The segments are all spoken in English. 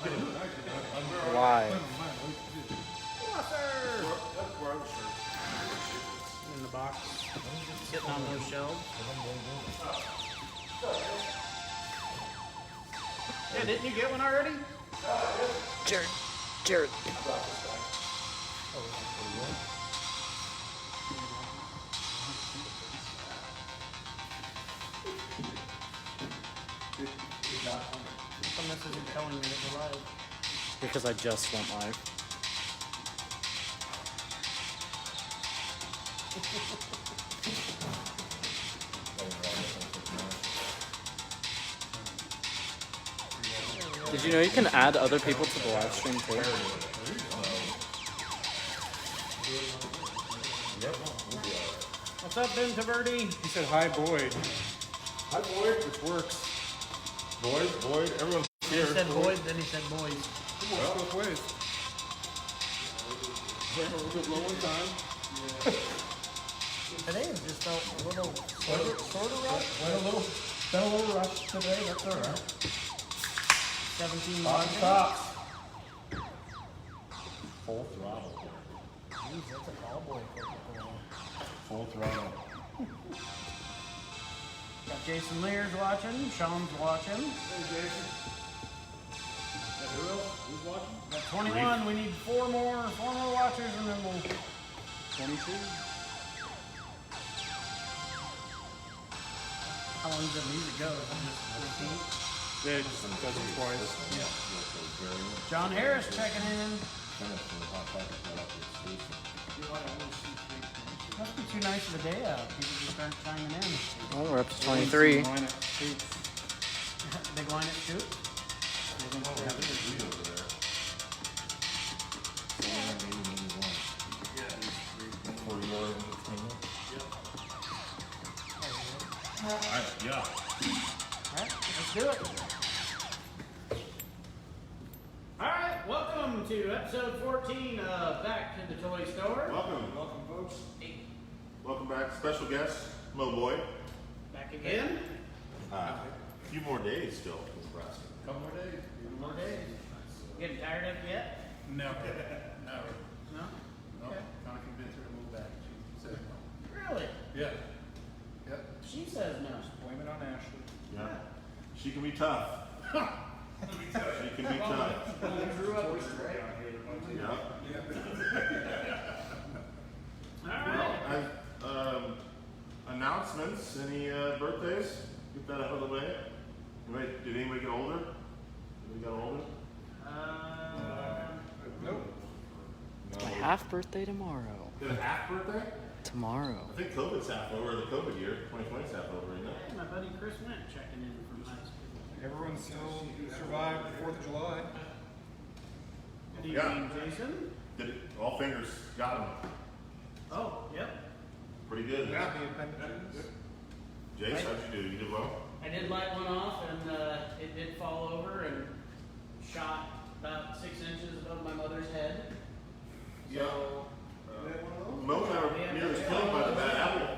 Why? In the box, sitting on those shelves. Yeah, didn't you get one already? Jared. How come this isn't telling me that we're live? Because I just went live. Did you know you can add other people to the live stream too? What's up, Ben Taverdi? He said, hi, Boyd. Hi, Boyd. Which works. Boyd, everyone's He here. said Boyd, then he said boys. It works both ways. We're a little bit low in time. Today has just felt a little sort of rough. Been a little rushed today, that's all right. 17 Stop, watching. stop. Full throttle. Jeez, that's a cowboy. Full throttle. Got Jason Lear's watching. Sean's watching. Hey, Jason. Who else? Who's watching? Got 21. We need four more watchers, and then we'll. 22? How long does the music go? Is it just 15? Yeah, it just does it twice. John Harris checking in. Must be too nice of a day out. People just start chiming in. Oh, we're up to 23. Line at Scoops. Big line at Scoop. Yeah. Alright, let's do it. Alright, welcome to episode 14 of Back to the Toy Store. Welcome, folks. Welcome back. Special guest, Mo Boyd. Back again. A few more days still. Nebraska. Couple more days. More days. Getting tired of it yet? No. No? No. Okay. Kind of convinced her to move back. She said no. Really? Yeah. Yep. She says no. Blame it on Ashley. Yeah. She can be tough. She can be tough. You grew up with her, right? Yeah. Alright. Well, announcements. Any birthdays? Get that out of the way. Did anybody get older? Anybody got older? Nope. My half birthday tomorrow. Did a half birthday? Tomorrow. I think COVID's half over. The COVID year, 2020's half over, isn't it? Hey, my buddy Chris Went checking in from high school. Everyone still survived the 4th of July. Good Yeah. evening, Jason. Did it? All fingers got them. Oh, yep. Pretty good. Yeah. The appendages. Jace, how'd you do? You did well? I did light one off, and it did fall over and shot about 6 inches above my mother's head. So, Mo and I were nearly killed by the bad apple.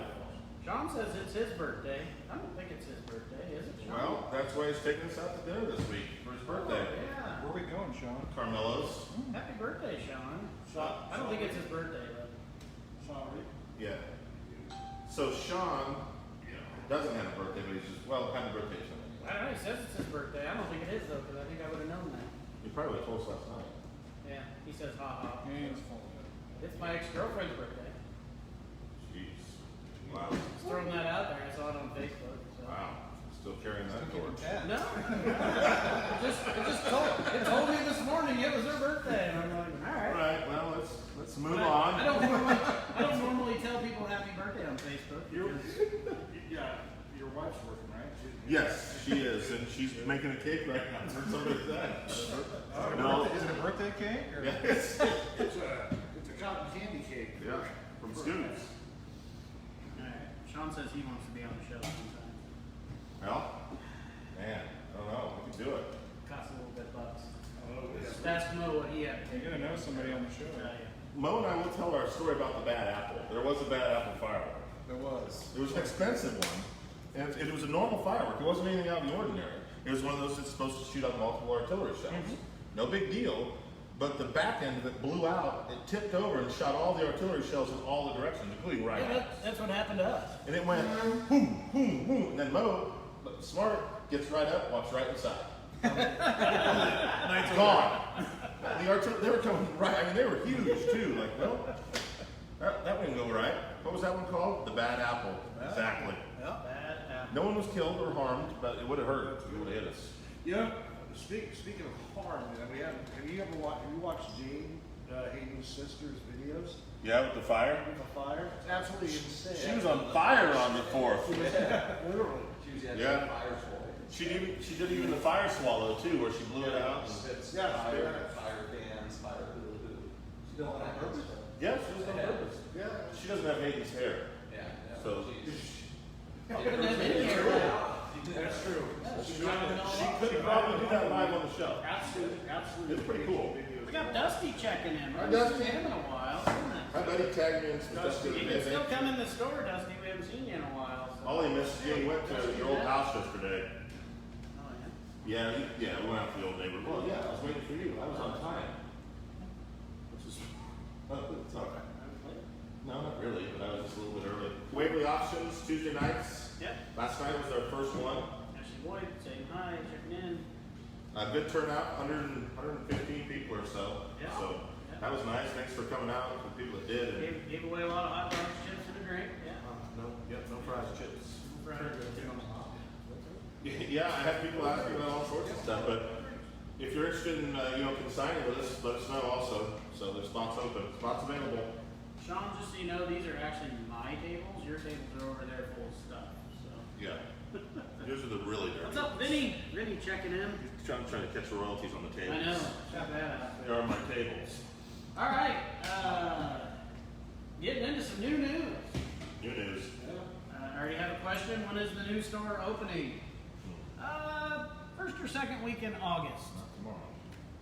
Sean says it's his birthday. I don't think it's his birthday, is it, Sean? Well, that's why he's taking us out to dinner this week for his birthday. Yeah. Where are we going, Sean? Carmelo's. Happy birthday, Sean. I don't think it's his birthday, but. Yeah. So Sean doesn't have a birthday, but he's just, well, happy birthday, Sean. I don't know, he says it's his birthday. I don't think it is, though, because I think I would have known that. He probably told us last night. Yeah, he says, ha ha. Hands full of it. It's my ex-girlfriend's birthday. Jeez. Wow. Just throwing that out there. I saw it on Facebook. So. Wow. Still carrying that torch. No. It told me this morning it was her birthday, and I'm like, all All right. right, well, let's move I on. don't normally tell people happy birthday on Facebook. Yeah. Your wife's working, right? Yes, she is, and she's making a cake right now. That's what somebody said. No. Is it a birthday cake? Or? Yeah, It's a cotton candy cake. yeah, from students. All right. Sean says he wants to be on the show sometime. Well, man, I don't know. We can do it. Costs a little bit bucks. Just ask Mo what he had to You're take. going to know somebody on the show. Mo and I will tell our story about the bad apple. There was a bad apple firework. There was. It was an expensive one, and it was a normal firework. It wasn't anything out of the ordinary. It was one of those that's supposed to shoot out multiple artillery shells. No big deal. But the back end of it blew out. It tipped over and shot all the artillery shells in all the directions, including right Yeah, at us. that's what happened to us. And it went boom, boom, boom. And then Mo, but smart, gets right up, walks right inside. Gone. The artillery, they were coming right. I mean, they were huge too. Like, well, that wouldn't go right. What was that one called? The bad apple. Exactly. Bad apple. No one was killed or harmed, but it would have hurt. It would have hit us. Yeah. Speaking of harm, have you ever watched Jane Hayden's sister's videos Yeah, with the fire. with the fire? It's absolutely insane. She was on fire on the 4th. Literally. Yeah. She did even the fire swallow too, where she blew it out. Yeah, Fire fans, fire hoo-hoo. She don't want to hurt. Yeah, she was on purpose. yeah. She doesn't have Hayden's hair, Yeah. so Putting them in here. That's true. she could probably do that live on the show. Absolutely. It's pretty cool. We got Dusty checking in. Hi, Right? Dusty. Him in a while. Hi, buddy. Tagged me in some stuff the other You day. can still come in the store, Dusty. We haven't seen you in a while. So. Ollie missed Jane went to your old house yesterday. Oh, Yeah, we went out to the old neighbor. Well, yeah, I was waiting for you. I was on time. Which is, it's all right. No, not really, but I was just a little bit early. Waverly Options, Tuesday nights. Yep. Last night was our first one. Ashley Boyd saying hi, checking in. A good turnout, 115 people or so. Yeah. So Yeah. that was nice. Thanks for coming out, for people that did. And, Gave away a lot of hot dogs, chips, and a drink. Yeah. no fries, chips. Friday. Yeah, I had people asking about all sorts of stuff, but if you're interested in consigning with us, let us know also. So there's spots open, spots available. Sean, just so you know, these are actually my tables. Your tables are over there full of stuff. So. Yeah, those are the really dirty. What's up, Vinny? Vinny checking in. Trying to catch the royalties on the I tables. know. Check that out. They are my tables. All right. Getting into some new news. New news. I already have a question. When is the new store opening? First or second week in August. Not tomorrow.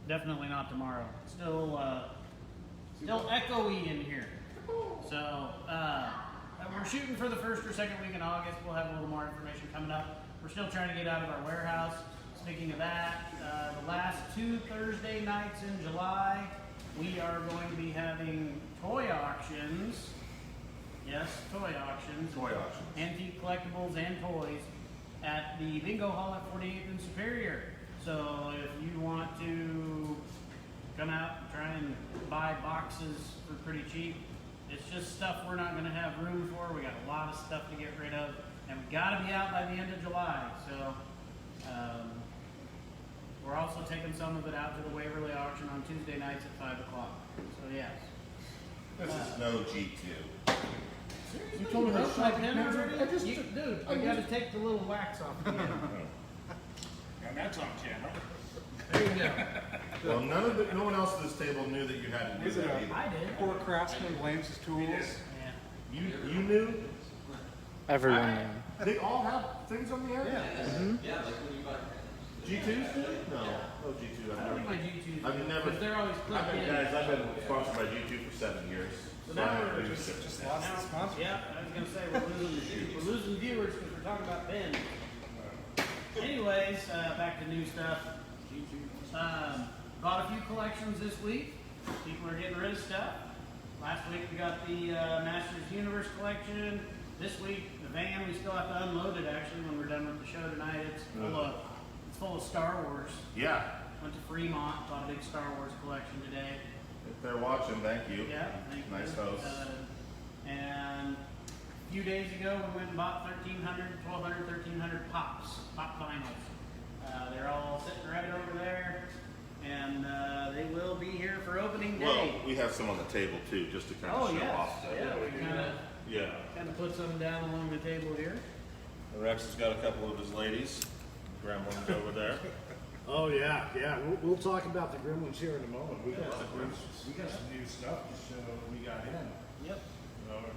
Definitely not tomorrow. Still echoey in here. So we're shooting for the first or second week in August. We'll have a little more information coming up. We're still trying to get out of our warehouse. Speaking of that, the last 2 Thursday nights in July, we are going to be having toy auctions. Yes, toy auctions. Toy auctions. Antique collectibles and toys at the Bingo Hall at 48th and Superior. So if you want to come out and try and buy boxes for pretty cheap, it's just stuff we're not going to have room for. We got a lot of stuff to get rid of, and we got to be out by the end of July. So we're also taking some of it out to the Waverly auction on Tuesday nights at 5 o'clock. So yes. This is no G2. You told me broke my pen already? Dude, I got to take the little wax off the end. And that's on camera. There you go. Well, no one else at this table knew that you had to do that either. I did. Poor craftsman blames his tools. Yeah. You knew? Everyone knew. They all have things on the end? Yeah, like when you buy G2s? No. No G2. I don't think my G2s. I've never. Because they're always clipped in. I've been sponsored by G2 for 7 years. So now we're Just lost the sponsor. Yeah, I was gonna say we're losing viewers because we're talking about Ben. Anyways, back to new stuff. Bought a few collections this week. People are getting rid of stuff. Last week we got the Masters Universe collection. This week the van we still have to unload it actually when we're done with the show tonight. It's full of Star Wars. Yeah. Went to Fremont, bought a big Star Wars collection today. If they're watching, thank you. Yeah, thank you. Nice host. And a few days ago, we went and bought 1,1300 pop vinyls. They're all sitting right over there, and they will be here for opening day. Well, we have some on the table too, just to kind of show off. Yeah, we Yeah. kind of put some down along the table here. Rex has got a couple of his ladies. Gremlins over there. Oh yeah. We'll talk about the Gremlins here in a moment. We got some new stuff to show we got in. Yep.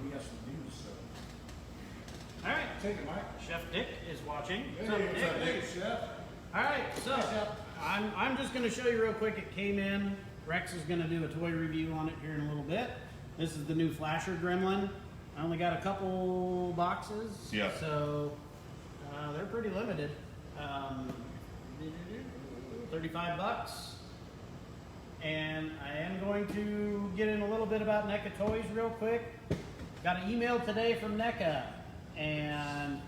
We got some news. So All right. take it, Mike. Chef Dick is watching. Hey, What's up, what's up, Dick? Chef? All right, so I'm just going to show you real quick. It came in. Rex is going to do a toy review on it here in a little bit. This is the new Flasher Gremlin. I only got a couple boxes, Yeah. so they're pretty limited. $35. And I am going to get in a little bit about NECA Toys real quick. Got an email today from NECA, and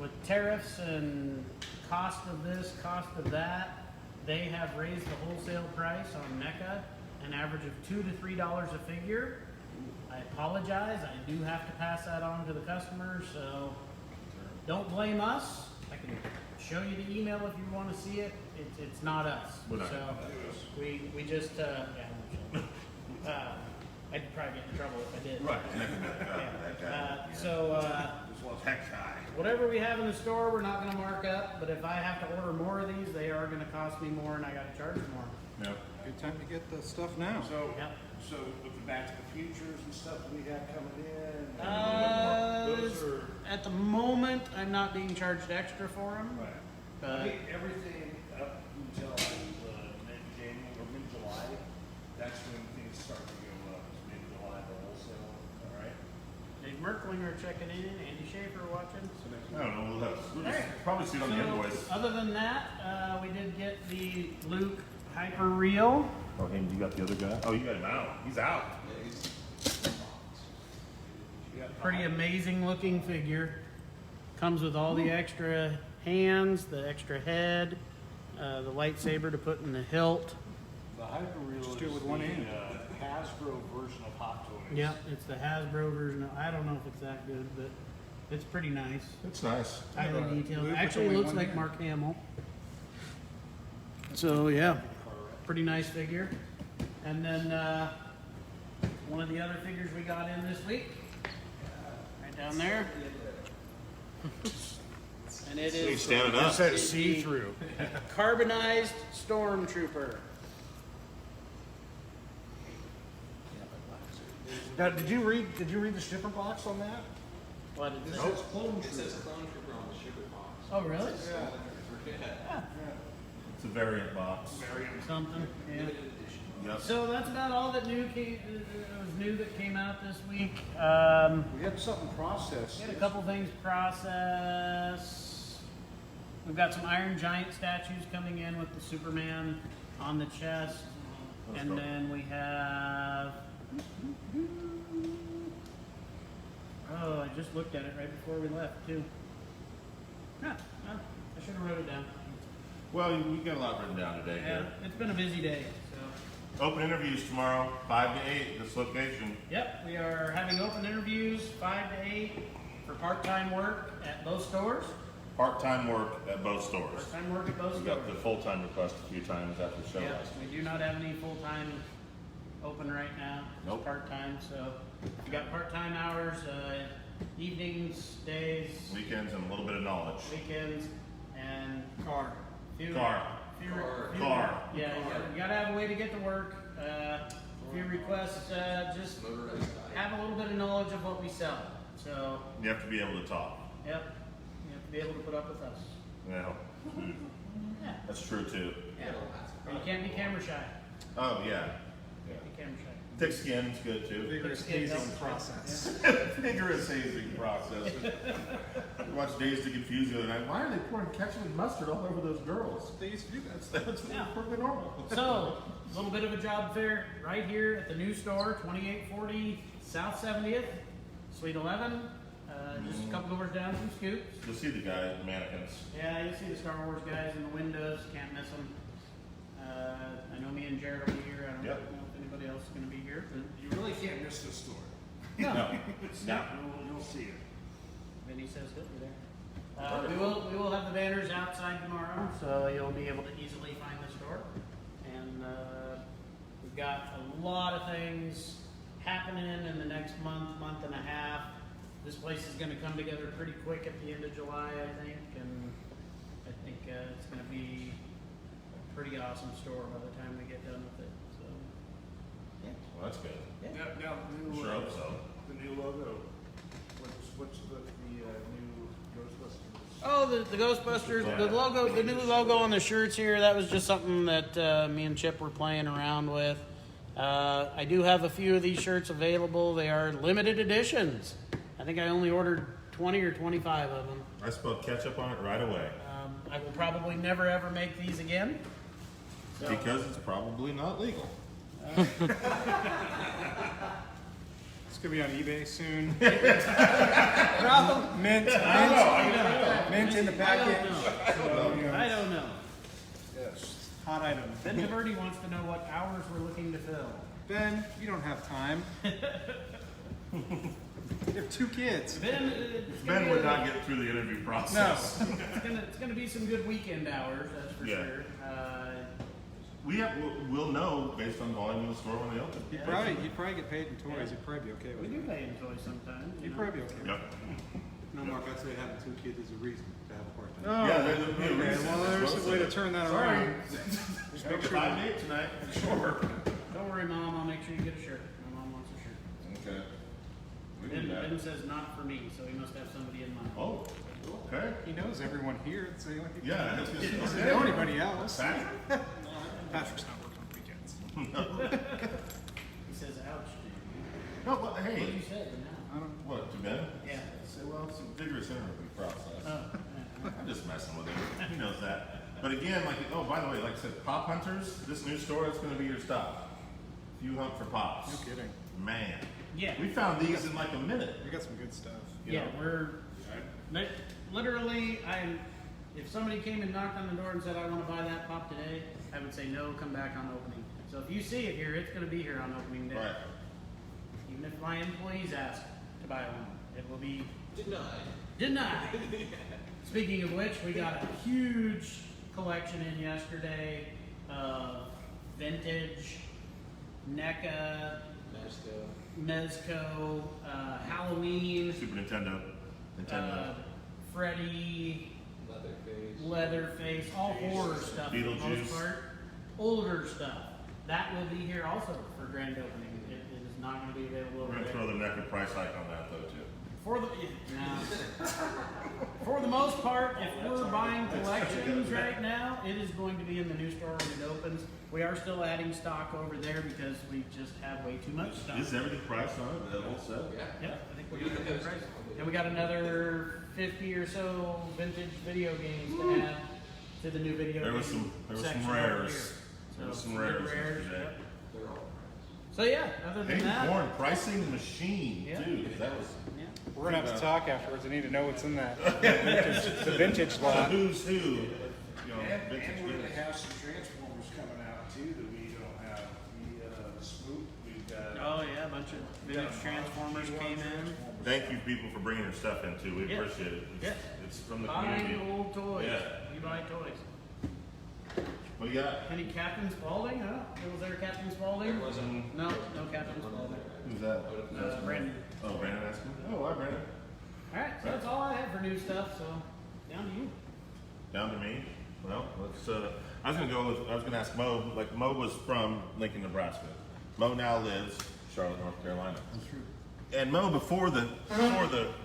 with tariffs and cost of this, cost of that, they have raised the wholesale price on NECA an average of $2 to $3 a figure. I apologize, I do have to pass that on to the customers, so don't blame us. I can show you the email if you want to see it. It's not us. We're not. So we just I'd probably get in trouble if I did. Right. Tech guy. Whatever we have in the store, we're not going to mark up. But if I have to order more of these, they are going to cost me more, and I got to charge more. Yep. Good time to get the stuff now. So, Yep. so with the Back to the Futures and stuff we have coming in, those are At the moment, I'm not being charged extra for them. right. But I think everything up until mid-January or mid-July, that's when things start to go up. It's mid-July, the wholesale. All right. Dave Merklinger checking in, Andy Schaefer watching. I don't know. We'll Alright. probably see it on the So, invoice. other than that, we did get the Luke Hyper Reel. Oh, and you got the other guy? Oh, you got him out. He's out. Pretty amazing looking figure. Comes with all the extra hands, the extra head, the lightsaber to put in the hilt. The Hyperreal Just is do it with one the hand. Hasbro version of Hot Toys. Yeah, it's the Hasbro version. I don't know if it's that good, but it's pretty nice. It's nice. Highly detailed. Luke with Actually, it only looks one like hand. Mark Hamill. So yeah, pretty nice figure. And then one of the other figures we got in this week, right down there, and it He's is standing up. says see-through. carbonized Stormtrooper. Now, did you read the shipper box on that? What is It it? says Clone Trooper on the sugar box. Oh, really? It's a variant box. Something. Yeah. Yep. So that's about all that was new that came out this week. We had something processed. We had a couple things processed. We've got some Iron Giant statues coming in with the Superman on the chest. Let's And go. then we have... Oh, I just looked at it right before we left, too. Huh, well, I should have wrote it down. Well, we got a lot written down today Yeah, here. it's been a busy day, so... Open interviews tomorrow, 5 to 8, this location. Yep, we are having open interviews 5 to 8 for part-time work at both stores. Part-time work at both stores. Part-time work at both We stores. got the full-time request a few times after the show Yep, last week. we do not have any full-time open right now. Just Nope. part-time, so if you got part-time hours, evenings, days, Weekends and a little bit of knowledge. weekends, and Car. few- Car. few- Car. few- Car. Yeah, you gotta have a way to get to work. If you request, just Motorized guy. have a little bit of knowledge of what we sell. So, You have to be able to talk. yep, you have to be able to put up with us. Yeah, Yeah, that's true too. yeah. Or you can't be camera shy. Oh, yeah. Be camera shy. Thick skin's good too. Vigorous Skin hazing helps. process. Vigorous hazing process. I watched Days to Confuse the other night. Why are they pouring ketchup and mustard all over those girls? They used to do that. That's Yeah. perfectly normal. So, a little bit of a job fair right here at the new store, 2840 South 70th, Suite 11. Just a couple doors down from Scoops. You'll see the guys, the mannequins. Yeah, you'll see the Star Wars guys in the windows. Can't miss them. I know me and Jared will be here. I don't Yep. know if anybody else is going to be here. But You really can't miss this store. no, No. You'll see it. Vinny says he'll be there. We will have the banners outside tomorrow, so you'll be able to easily find the store. And we've got a lot of things happening in the next month and a half. This place is going to come together pretty quick at the end of July, I think, and I think it's going to be a pretty awesome store by the time we get done with it. So, yeah. Well, that's good. Now, new, Sure hope so. the new logo. What's the new Ghostbusters? Oh, the Ghostbusters, the logo, the new logo on the shirts here, that was just something that me and Chip were playing around with. I do have a few of these shirts available. They are limited editions. I think I only ordered 20 or 25 of them. I spelled ketchup on it right away. I will probably never ever make these again. So, Because it's probably not legal. It's gonna be on eBay soon. Mint in the package. I don't know. Yes. Hot item. Ben Taverdi wants to know what hours we're looking to fill. Ben, you don't have time. You have 2 kids. Ben, Ben would not get through the interview process. No. it's gonna be some good weekend hours, that's for Yeah. sure. We'll know based on volume in the store when they open. You'd probably get paid in toys. You'd probably be okay We with do it. pay in toys sometimes. you You'd know. probably be okay with Yep. No, Mark, I'd say having 2 kids is a reason to have a part-time. it. Oh, Yeah, there's a okay. reason. Well, there's a way to turn that Sorry. around. Just make sure. 5 and 8 tonight. Sure. Don't worry, Mom. I'll make sure you get a shirt. My mom wants a shirt. Okay. We Ben, do that. ben says not for me, so he must have somebody in mind. Oh, okay. He knows everyone here. It's the only people. Yeah. He doesn't know anybody else. Patrick? Patrick's not working on weekends. He says, ouch, dude. No, but What did hey. you say? Now? What, to Ben? Yeah. Say, well, it's a vigorous interview process. Oh, yeah. I'm just messing with him. He knows that. But again, like, oh, by the way, like I said, Pop Hunters, this new store, it's going to be your stop. If you hunt for pops. No kidding. Man. Yeah. We found these in like a minute. We got some good stuff. You Yeah, know? literally, if somebody came and knocked on the door and said, I want to buy that pop today, I would say, no, come back on opening. So if you see it here, it's going to be here on opening day. Right. Even if my employees ask to buy one, it will be Denied. denied. Speaking of which, we got a huge collection in yesterday of vintage, NECA, Mezco, Halloween, Super Nintendo. Nintendo. Freddy, Leatherface. Leatherface, all horror stuff for the most Beetlejuice. part. Older stuff. That will be here also for grand opening. It is not going to be available We're over going to there. throw the naked price hike on that, though, too. For the most part, if we're buying collections right now, it is going to be in the new store when it opens. We are still adding stock over there because we just have way too much stuff. Is everything priced on it? That whole set? Yeah, I think we got a good price. And we got another 50 or so vintage video games to add to the new video There was game some section over rares. here. There was So, some good rares rares, yesterday. yep. They're all So yeah, other than Hayden that, Corn pricing machine, Yeah. too. That was yeah. We're gonna have to talk afterwards. I need to know what's in that. The vintage the lot. who's who. You know, And vintage we're gonna goods. have some Transformers coming out too that we don't have. The Spook, we've got. Oh yeah, a bunch of vintage Transformers came in. Thank you, people, for bringing your stuff in, too. We Yeah. appreciate it. Yeah. It's from the Buying community. old toys. Yeah. We buy toys. What do you got? Any Captain Spaulding? Huh? Was there a Captain Spaulding? There wasn't. No, no Captain Spaulding. Who's that? Brandon. Oh, Brandon Askin? Oh, hi, Brandon. All right, so that's all I have for new stuff. So down to you. Down to me. Well, let's. I was gonna ask Mo. Like Mo was from Lincoln, Nebraska. Mo now lives Charlotte, North Carolina. That's true. And Mo, before the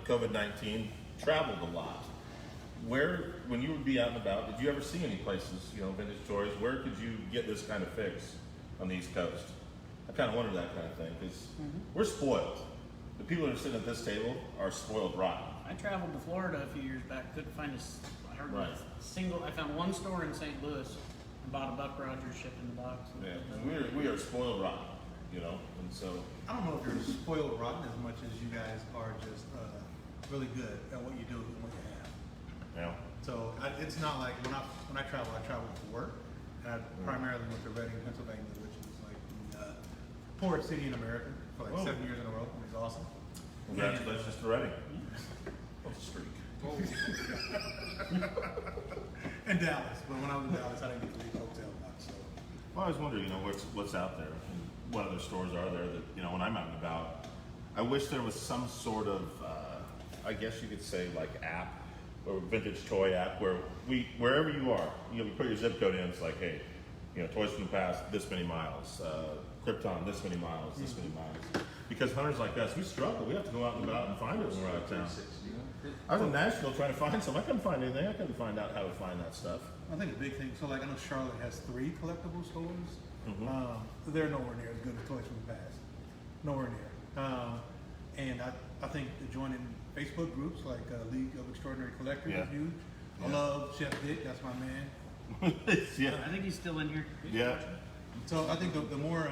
COVID-19, traveled a lot. Where, when you would be out and about, did you ever see any places, vintage toys? Where could you get this kind of fix on the East Coast? I kind of wonder that kind of thing because we're spoiled. The people that are sitting at this table are spoiled rotten. I traveled to Florida a few years back. Couldn't find I heard Right. a single. I found one store in St. Louis and bought a Buck Rogers shipped in the box. Yeah, and we are spoiled rotten, and so. I don't know if you're spoiled rotten as much as you guys are just really good at what you do and what you have. Yeah. So it's not like when I travel for work. And I primarily went to Reading, Pennsylvania, which is like the poorest city in America for like Whoa. 7 years in a row. It was awesome. Congratulations to Reading. What's the streak? And Dallas, but when I was in Dallas, I didn't get to leave the hotel much. So Well, I always wonder, what's out there, and what other stores are there that, when I'm out and about. I wish there was some sort of, I guess you could say, like app or vintage toy app where wherever you are, you put your zip code in. It's like, hey, Toys from the Past, this many miles, Krypton, this many miles, this many miles. Because hunters like us, we struggle. We have to go out and about and find it when we're out of town. I was in Nashville trying to find some. I couldn't find anything. I couldn't find out how to find that stuff. I think a big thing. So like I know Charlotte has 3 collectible stores. They're nowhere near as good as Toys from the Past. Nowhere near. And I think joining Facebook groups like League of Extraordinary Collectors Yeah. is huge. I Yeah. love Chef Dick. That's my man. Yeah. I think he's still in here. Yeah. So I think the more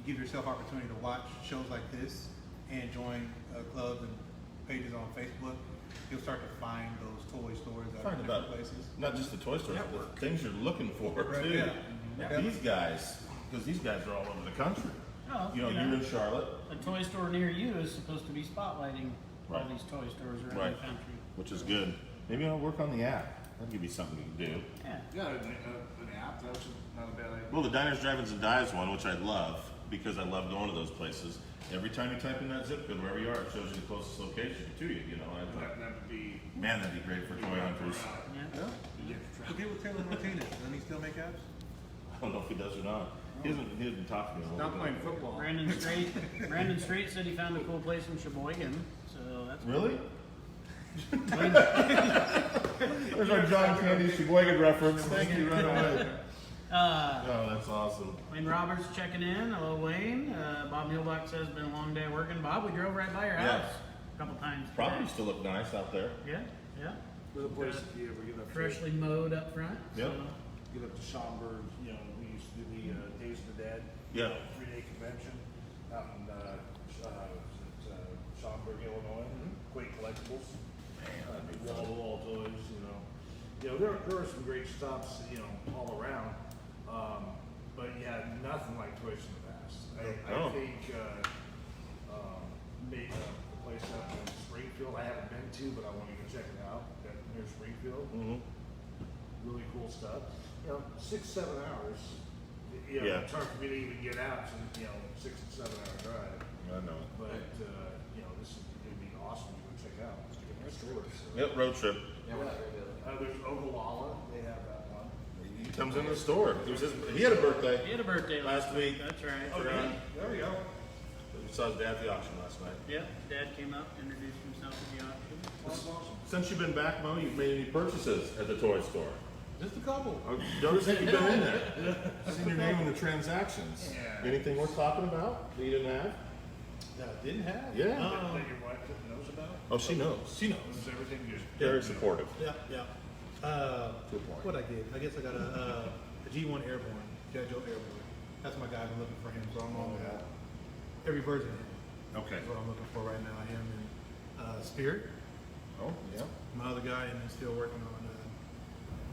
you give yourself opportunity to watch shows like this and join clubs and pages on Facebook, you'll start to find those toy stores at Talking different about places. not just the toy stores, but the things you're looking for Right, too. yeah. Like Yeah. these guys, because these guys are all over the country. Oh, You know, you're in Charlotte, a toy store near you is supposed to be spotlighting all Right. these toy stores around Right. the country. which is good. Maybe I'll work on the app. That'd give you something you can do. Yeah. Yeah, an app, that's not a bad idea. Well, the Diners, Drive-Ins, and Dives one, which I love because I love going to those places. Every time you type in that zip code, wherever you are, it shows you the closest location to you. You know, I thought, That would be. man, that'd be great for toy hunters. Yeah. Okay, with Taylor Martinez, doesn't he still make apps? I don't know if he does or not. He hasn't talked to me. in a Not little playing bit. football. Brandon Strait said he found a cool place in Sheboygan, so that's Really? There's our John Candy Sheboygan reference. Thank you right away. Oh, that's awesome. Wayne Roberts checking in. Hello, Wayne. Bob Muehlbach says been a long day working. Bob, we drove right by your Yeah. house a couple times. today. Properties still look nice out there. Yeah, yeah. There's a place if you ever get up to, Freshly mowed up front. Yep. So, get up to Schaumburg, you know, we used to do the Days of the Dead. Yeah. 3-day convention out in, Schaumburg, Illinois. Quake Collectibles. Wall-to-wall toys, you know. You know, there are some great stops, you know, all around. But yeah, nothing like Toys in the past. Oh. I think, maybe the place up in Springfield, I haven't been to, but I want to go check it out, that near Springfield. Mm-hmm. Really cool stuff. You know, 6-7 hours. You know, Yeah. it's hard for me to even get out. So, you know, 6 to 7 hour drive. I know it. But you know, it'd be awesome to go check out. Stores. So. Yep, road trip. Yeah, we're not gonna do it. There's Ogallala. They have that one. He comes in the store. He had a birthday. he had a birthday Last week. That's right. There we go. We saw his dad at the auction last night. Yep. Dad came up, introduced himself at the auction. That's awesome. Since you've been back, Mo, you've made any purchases at the toy store? Just a couple. Notice that you've been in there. Seen your name in the transactions. Yeah. Anything worth talking about that you didn't have? That I didn't have. Yeah. That your wife knows about? Oh, she knows. She knows. Is everything good? Very supportive. Yeah, yeah. To a point. What I get? I guess I got a G1 Airborne, J. Joe Airborne. That's my guy. I've been looking for him, so I'm on every version of him. Okay. That's what I'm looking for right now. Him and Spirit, Oh, yeah. my other guy, and then still working on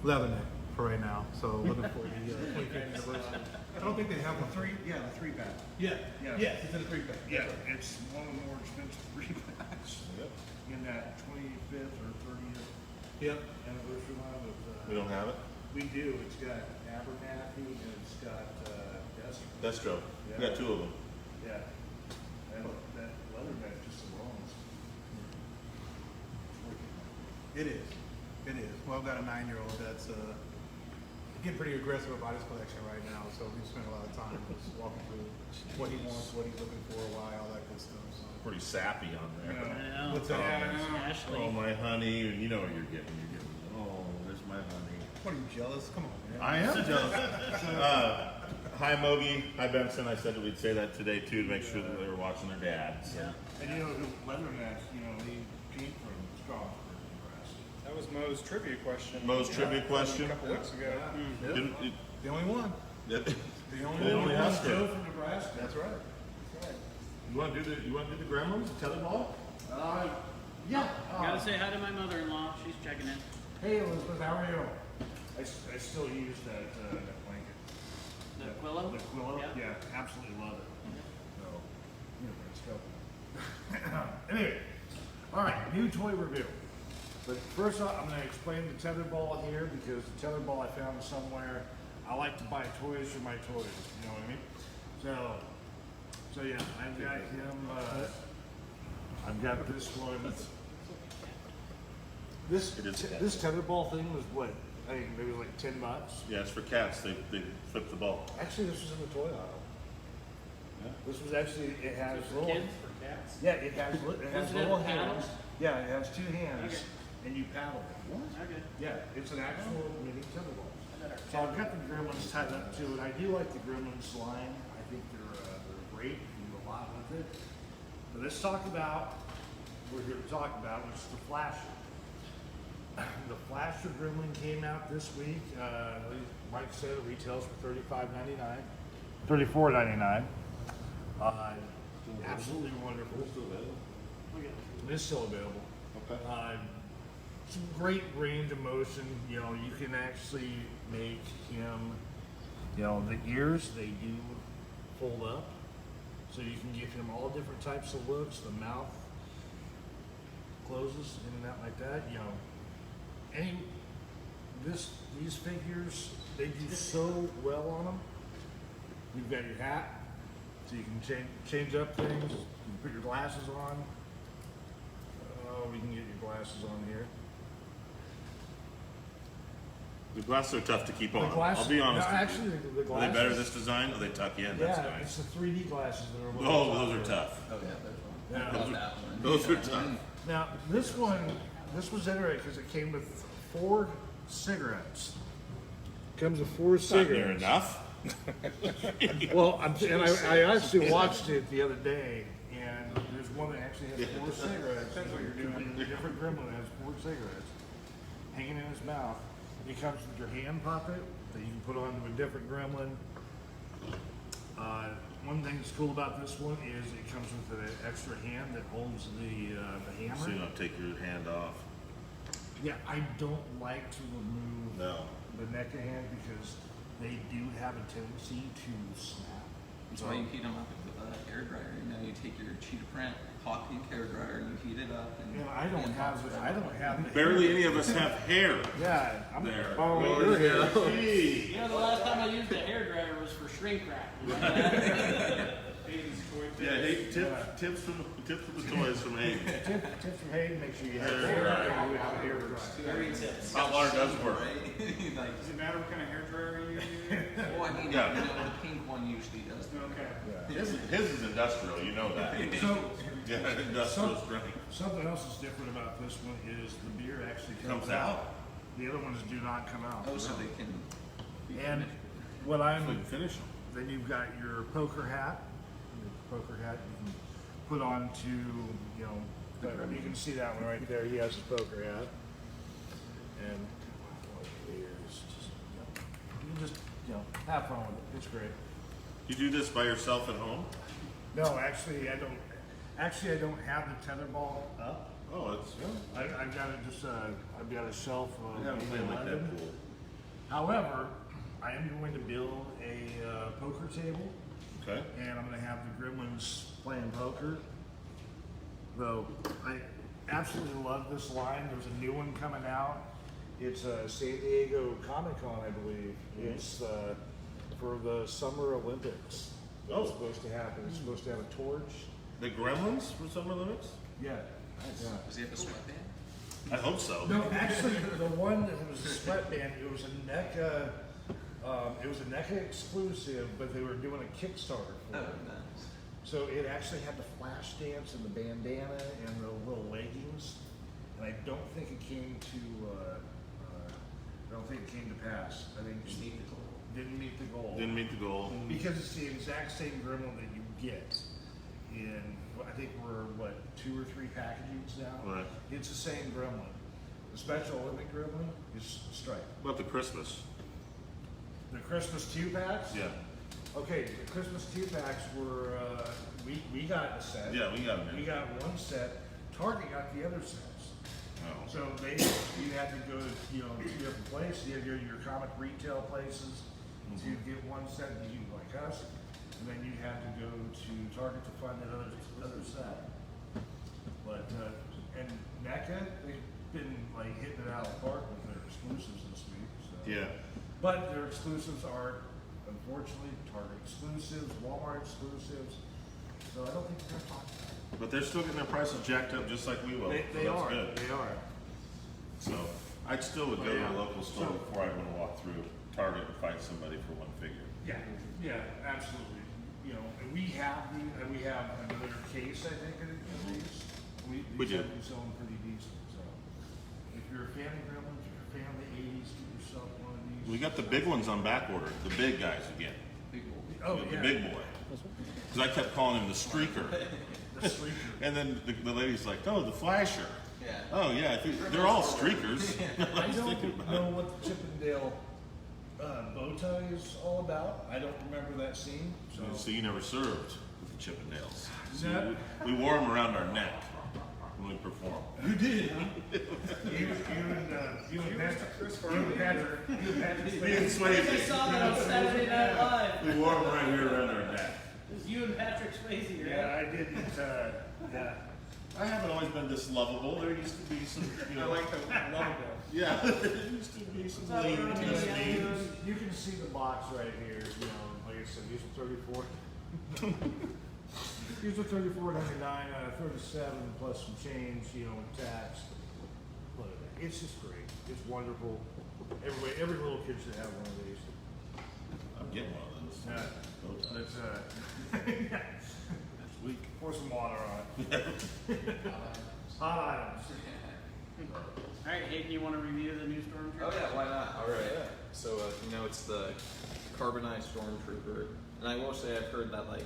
Leatherneck for right now. So looking for the 25th anniversary. I don't think they have one. Yeah, the 3-pack. Yeah. Yeah. Yes, it's in a 3-pack. Yeah, it's one of the more expensive 3-packs Yep. in that 25th or 30th Yep. anniversary line of. We don't have it? We do. It's got Abernathy and it's got Destro. Destro. We got two of them. Yeah. And that Leatherneck just alone is. It is. It is. Well, I've got a 9-year-old that's getting pretty aggressive about his collection right now. So we spend a lot of time just walking through what he wants, what he's looking for, why, all that good stuff. So. Pretty sappy on there. Yeah. I know. What's that? Ashley. Oh, my honey. And you know what you're getting. You're getting, oh, there's my honey. What are you jealous? Come on, man. I am jealous. Hi, Mogi. Hi, Benson. I said that we'd say that today, too, to make sure that they were watching their dad. So. Yeah. And you know, Leatherneck, you know, he came from Strasburg, Nebraska. That was Mo's trivia question. Mo's trivia question. A couple weeks ago. Didn't- it- The only one. it- The only They one. only asked Joe her. from Nebraska. That's right. You want to do the grandmas, the tetherball? Yeah. Gotta say hi to my mother-in-law. She's checking in. Hey Elizabeth, how are you? I still use that blanket. The Quillo? The Quillo? Yeah. Yeah, absolutely love it. So, you know, anyway, all right, new toy review. But first off, I'm going to explain the tetherball here because the tetherball I found somewhere. I like to buy toys for my toys. You know what I mean? So yeah, I've got him. I've got this one. This tetherball thing was what? I think maybe like $10. Yeah, it's for cats. They flip the ball. Actually, this was in the toy aisle. Yeah. This was actually, it has little. Kids for cats? Yeah, it has Does it have little paddles? hands. Yeah, it has 2 hands, Okay. and you paddle. Okay. Yeah, it's an actual mini tetherball. So I've got the Gremlins tied up to it. I do like the Gremlins line. I think they're great. You do a lot with it. But let's talk about what we're here to talk about, which is the flasher. The Flasher Gremlin came out this week. Like I said, it retails for $35.99, $34.99. Absolutely wonderful. It is still available. Okay. Some great range of motion. You know, you can actually make him. You know, the ears, they do fold up, so you can give him all different types of looks. The mouth closes in and out like that. You know, these figures, they do so well on them. You've got your hat, so you can change up things. You can put your glasses on. Oh, we can get your glasses on here. The glasses are tough to keep on. Glasses, I'll be honest. No, actually, the Are glasses. they better this design? Or they tuck in? That's Yeah, nice. it's the 3D glasses that are. a little Oh, those are tougher. tough. Oh, yeah, there's one. Yeah. I love that one. Those are tough. Now, this was interesting because it came with 4 cigarettes. Comes with 4 Not near cigarettes. enough. Well, I actually watched it the other day, and there's one that actually has 4 cigarettes. That's what you're doing. A different gremlin has 4 cigarettes hanging in his mouth. It comes with your hand puppet that you can put onto a different gremlin. One thing that's cool about this one is it comes with an extra hand that holds the hammer. So you don't take your hand off. Yeah, I don't like to remove No. the NECA hand because they do have a tendency to snap. That's why you heat them up with a hair dryer. You know, you take your cheetah print hot pink hair dryer and you heat it up. And You know, I don't have the Barely any of us have hair. Yeah, I'm There. borrowing your hair. Gee. You know, the last time I used a hairdryer was for shrink wrap. Yeah, hey, tips from the toys from Hayden. Tips from Hayden, make sure you have hair dryer. You have a hair dryer. Very tips. Hot water does work. Right? Like, Does it matter what kind of hair dryer you use? well, I mean, Yeah. you know, the pink one usually does. Okay. His is industrial, you know that. So, Yeah, industrial strength. something else that's different about this one is the beer actually Comes out. The other ones do not come out. Oh, so they can. And what I'm Finish them. Then you've got your poker hat. Your poker hat you can put onto, you know, you can see that one right there. He has his poker hat. And you can just, have fun with it. It's great. You do this by yourself at home? No, actually, I don't. Actually, I don't have the tetherball up. Oh, it's. I've got it just. I've got a shelf. I haven't played like that pool. However, I am going to build a poker table. Okay. And I'm going to have the Gremlins playing poker. Though I absolutely love this line. There's a new one coming out. It's San Diego Comic Con, I believe. It's for the Summer Olympics. Oh. It's supposed to happen. It's supposed to have a torch. The Gremlins for Summer Limits? Yeah. Does he have a sweatband? I hope so. No, actually, the one that was a sweatband, it was a NECA. It was a NECA exclusive, but they were doing a Kickstarter for Oh, it. nice. So it actually had the flash dance and the bandana and the little leggings, and I don't think it came to. I don't think it came to pass. I think Just need the goal. didn't meet the goal Didn't meet the goal. because it's the exact same gremlin that you get in. I think we're 2 or 3 packagings now. Right. It's the same gremlin. The Special Olympic gremlin is striped. What about the Christmas? The Christmas 2-packs? Yeah. Okay, the Christmas 2-packs were, we got a set. Yeah, we got them We in. got one set. Target got the other sets. Oh. So you had to go to, 2 different places. You had to go to your comic retail places to get one set that you like us. And then you had to go to Target to find that other set. But, and NECA, they've been hitting it out of the park with their exclusives this week. So. Yeah. But their exclusives are, unfortunately, Target exclusives, Walmart exclusives. So I don't think they're talking about it. But they're still getting their prices jacked up just like we will. They So that's are. good. They are. So I still would go Yeah. to a local store So- before I want to walk through Target and find somebody for one figure. Yeah, absolutely. And we have another case, I think, of these. We do. Have been selling pretty decent. So if you're a fan of Gremlins, if you're a fan of the '80s, get yourself one of these. We got the big ones on back order, the big guys again. Big goal. Oh the yeah. big boy. Because I kept calling him the streaker. The sleeper. And then the lady's like, oh, the flasher. Yeah. Oh yeah, I think they're all streakers. I don't know what the Chippendale bow tie is all about. I don't remember that scene. So you never served with the Chippendales. So No. we wore them around our neck when we performed. You did. You and Patrick. Me and I Swayze. saw that on Saturday Night Live. We wore them right here around our neck. It was you and Patrick Swayze, right? Yeah, I didn't. Yeah. I haven't always been this lovable. There used to be some, you know. I like the lovable. Yeah, there used to be some What's up, lean Rudy? test Yeah, names. You can see the box right here. You know, like I said, these are 34. These are 34.99, 37 plus some change. You know, with tax. But it's just great. It's wonderful. Every little kid should have one of these. I'm getting one of those. Yeah. Bow ties. Let's Next week. pour some water on it. Hot items. All right, Hayden, you want to review the new Stormtrooper? Oh yeah, why not? All right. So it's the carbonized stormtrooper, and I will say I've heard that like,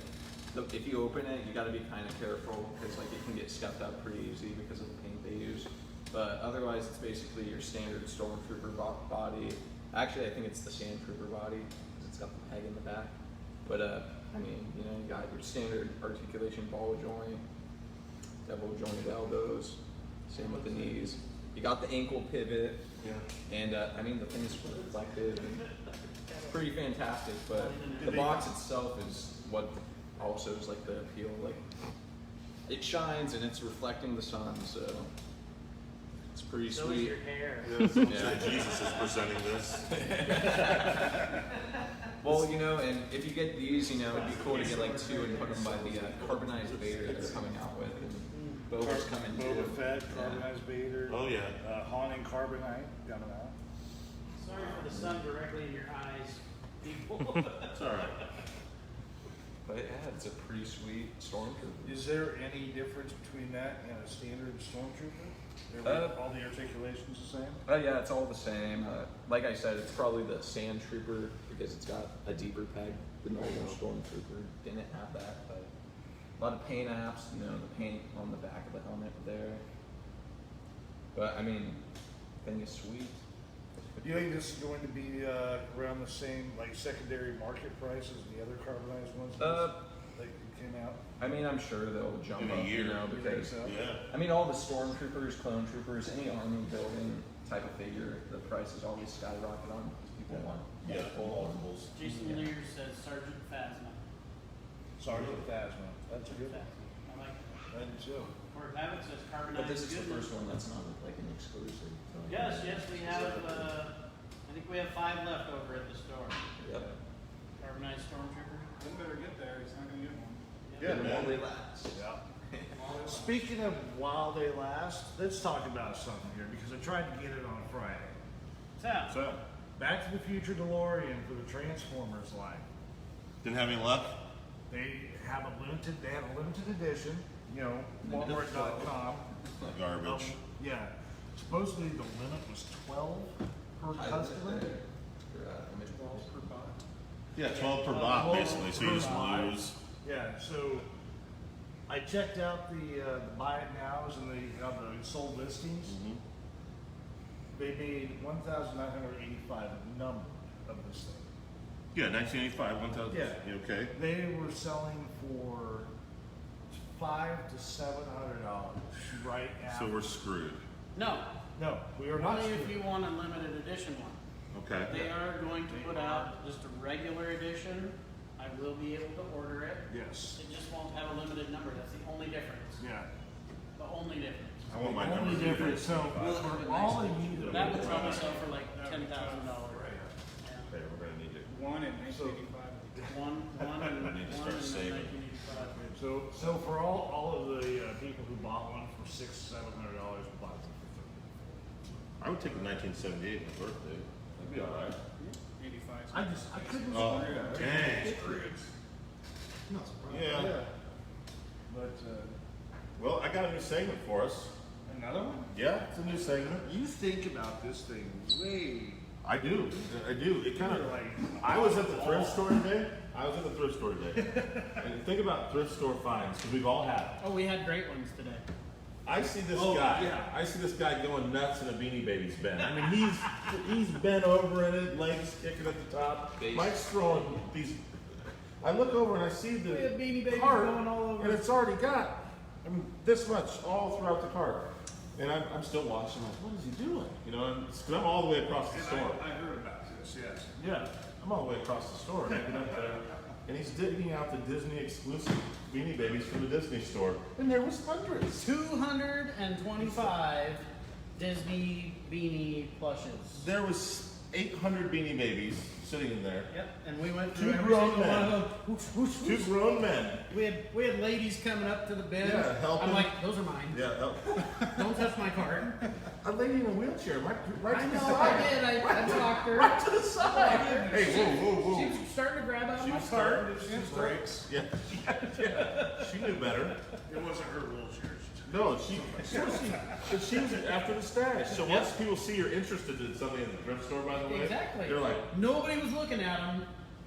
if you open it, you got to be kind of careful because like it can get scuffed up pretty easy because of the paint they use. But otherwise, it's basically your standard stormtrooper body. Actually, I think it's the sandtrooper body because it's got the peg in the back. But I mean, you know, you got your standard articulation ball joint, double jointed elbows, same with the knees. You got the ankle pivot, and I mean the thing's reflective and it's pretty fantastic. But the box itself is what also is like the appeal. Like it shines and it's reflecting the sun, so it's pretty So is sweet. your hair. Yeah. Jesus is presenting this. Well, you know, and if you get these, you know, it'd be cool to get like two and put them by the carbonized Vader they're coming out with. And Boba's coming too. Boba Fett, Yeah. carbonized Vader. Oh yeah. Han and carbonite coming out. Sorry for the sun directly in your eyes, people. It's all right. But yeah, it's a pretty sweet stormtrooper. Is there any difference between that and a standard stormtrooper? All the articulations the same? Oh yeah, it's all the same. Like I said, it's probably the sand trooper because it's got a deeper peg. The normal stormtrooper didn't have that, but a lot of paint apps, you know, the paint on the back of the helmet there. But I mean, thing is sweet. Do you think this is going to be around the same, like secondary market price as the other carbonized ones that came out? I mean, I'm sure they'll jump In a up, year. you know, You think because so? Yeah. I mean, all the stormtroopers, clone troopers, any army building type of figure, the prices always skyrocket on because people want Yeah. multiple. Multiples. Jason Lear says Sergeant Phasma. Sergeant Phasma. That's a good one. I like it. I do too. Or Babbitt says carbonized. But this is the goodness. first one that's not like an exclusive. So Yes, we have. I think we have 5 left over at the store. Yep. Carbonized Stormtrooper. You better get there. He's not gonna get one. Yeah, And man. while they last. Yeah. Speaking of while they last, let's talk about something here because I tried to get it on Friday. So, So, Back to the Future DeLorean for the Transformers line. didn't have any luck. They have a limited edition, you know, Walmart.com. Garbage. Yeah. Supposedly the limit was 12 per customer. Image balls per bot. Yeah, 12 per bot basically, so you just lose. Yeah, so I checked out the buy it nows and the sold listings. Mhm. They made 1,985 number of this thing. Yeah, 1985, 1000. Yeah. You okay? They were selling for $500 to $700 right now. So we're screwed. no. No, we are not. Only if screwed. you want a limited edition one. Okay. They are going to put out just a regular edition. I will be able to order it. Yes. It just won't have a limited number. That's the only difference. Yeah. The only difference. I want my Only number. difference. So for all of you That would probably sell for like $10,000. Okay, we're gonna need to. One in 1985. One I need to start in saving. 1985. So for all of the people who bought one for $600, $700, bought one for I would take a 1978 my birthday. That'd be all right. 85. I couldn't. Oh, Yeah. dang. Yeah. But Well, I got a new segment for us. Another one? Yeah, it's a new segment. you think about this thing way. I do. It kind of Like I was at the thrift store today. And think about thrift store finds because we've all had them. Oh, we had great ones today. I see this Oh, guy. yeah. I see this guy going nuts in a Beanie Babies bend. I mean, he's bent over in it, legs kicking at the top. Base. Mike's throwing these. I look over and I see the We have Beanie Babies cart, going all over. and it's already got this much all throughout the cart. And I'm still watching. Like, what is he doing? You know, because I'm all the way across the store. I heard about this, yes. Yeah, I'm all the way across the store. And I get up there, and he's digging out the Disney exclusive Beanie Babies from the Disney store, and there was hundreds. 225 Disney beanie plushes. There was 800 Beanie Babies sitting in there. Yep, and we went Two through every grown single one men. of them. Whoosh, whoosh, Two whoosh. grown men. We had ladies coming up to the bin. Yeah, helping. I'm like, those are mine. Yeah, Don't touch my cart. a lady in a wheelchair, right I to the know, side. I did. I talked her. Right to the side. Hey, whoa. She was starting to grab out She my was cart. starting to breaks. Yeah. She knew better. It wasn't her wheelchair. No, she was after the stash. So once people see you're interested in something in the thrift store, by the way, Exactly. they're like, Nobody was looking at them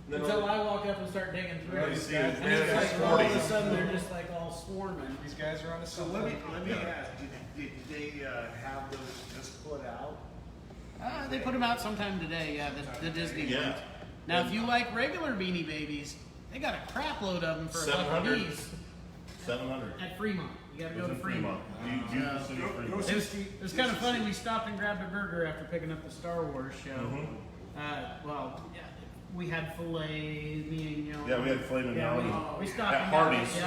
No, until no. I walk up and start digging through. Right, it. you see it. And it's Yeah, like it's all of a 40s. sudden they're just like all swarming. These guys are on a So let me Yeah. ask, did they have those just put out? They put them out sometime today. Yeah, the Disney Yeah. ones. Now, if you like regular Beanie Babies, they got a crap load of them for $700. $1 $700. at Fremont. You got to go to It was in Fremont. Do you consider Fremont? It was kind of funny. We stopped and grabbed a burger after picking up the Star Wars show. Mm-hmm. Well, yeah, we had filet, me and you know. Yeah, we had filet mignon. Yeah, we stopped At and got- Hardee's.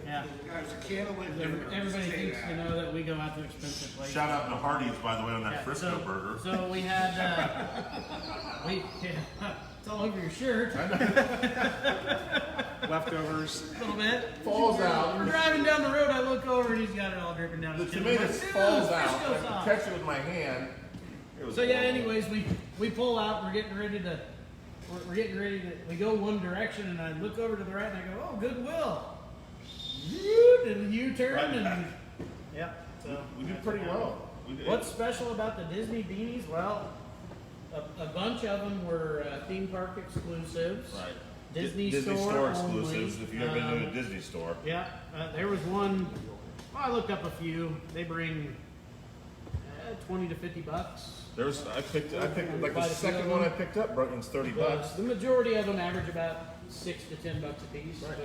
Yeah. Guys, I can't believe Everybody thinks you know that we go out to expensive places. Shout out to Hardee's, by the way, on that Yeah, Frisco burger. So we had it's all over your shirt Leftovers. a little bit. Falls out. We're driving down the road. I look over and he's got it all dripping down The his chin. tomato I'm like, falls "Dude, out. Frisco I sauce." catch it with my hand. It was So yeah, horrible. anyways, we pull out. We're getting ready to. We go one direction, and I look over to the right, and I go, "Oh, Goodwill." And U-turn, Right. and yep. So We did pretty well. We did. what's special about the Disney beanies? Well, a bunch of them were theme park exclusives. Right. Disney Disney store store only. exclusives. If you've ever been to a Disney store. Yeah, there was one. Well, I looked up a few. They bring $20 to $50. I picked like the Quite a few second of one I them. picked up, Brooklyn's $30. The majority of them average about $6 to $10 a piece. Right.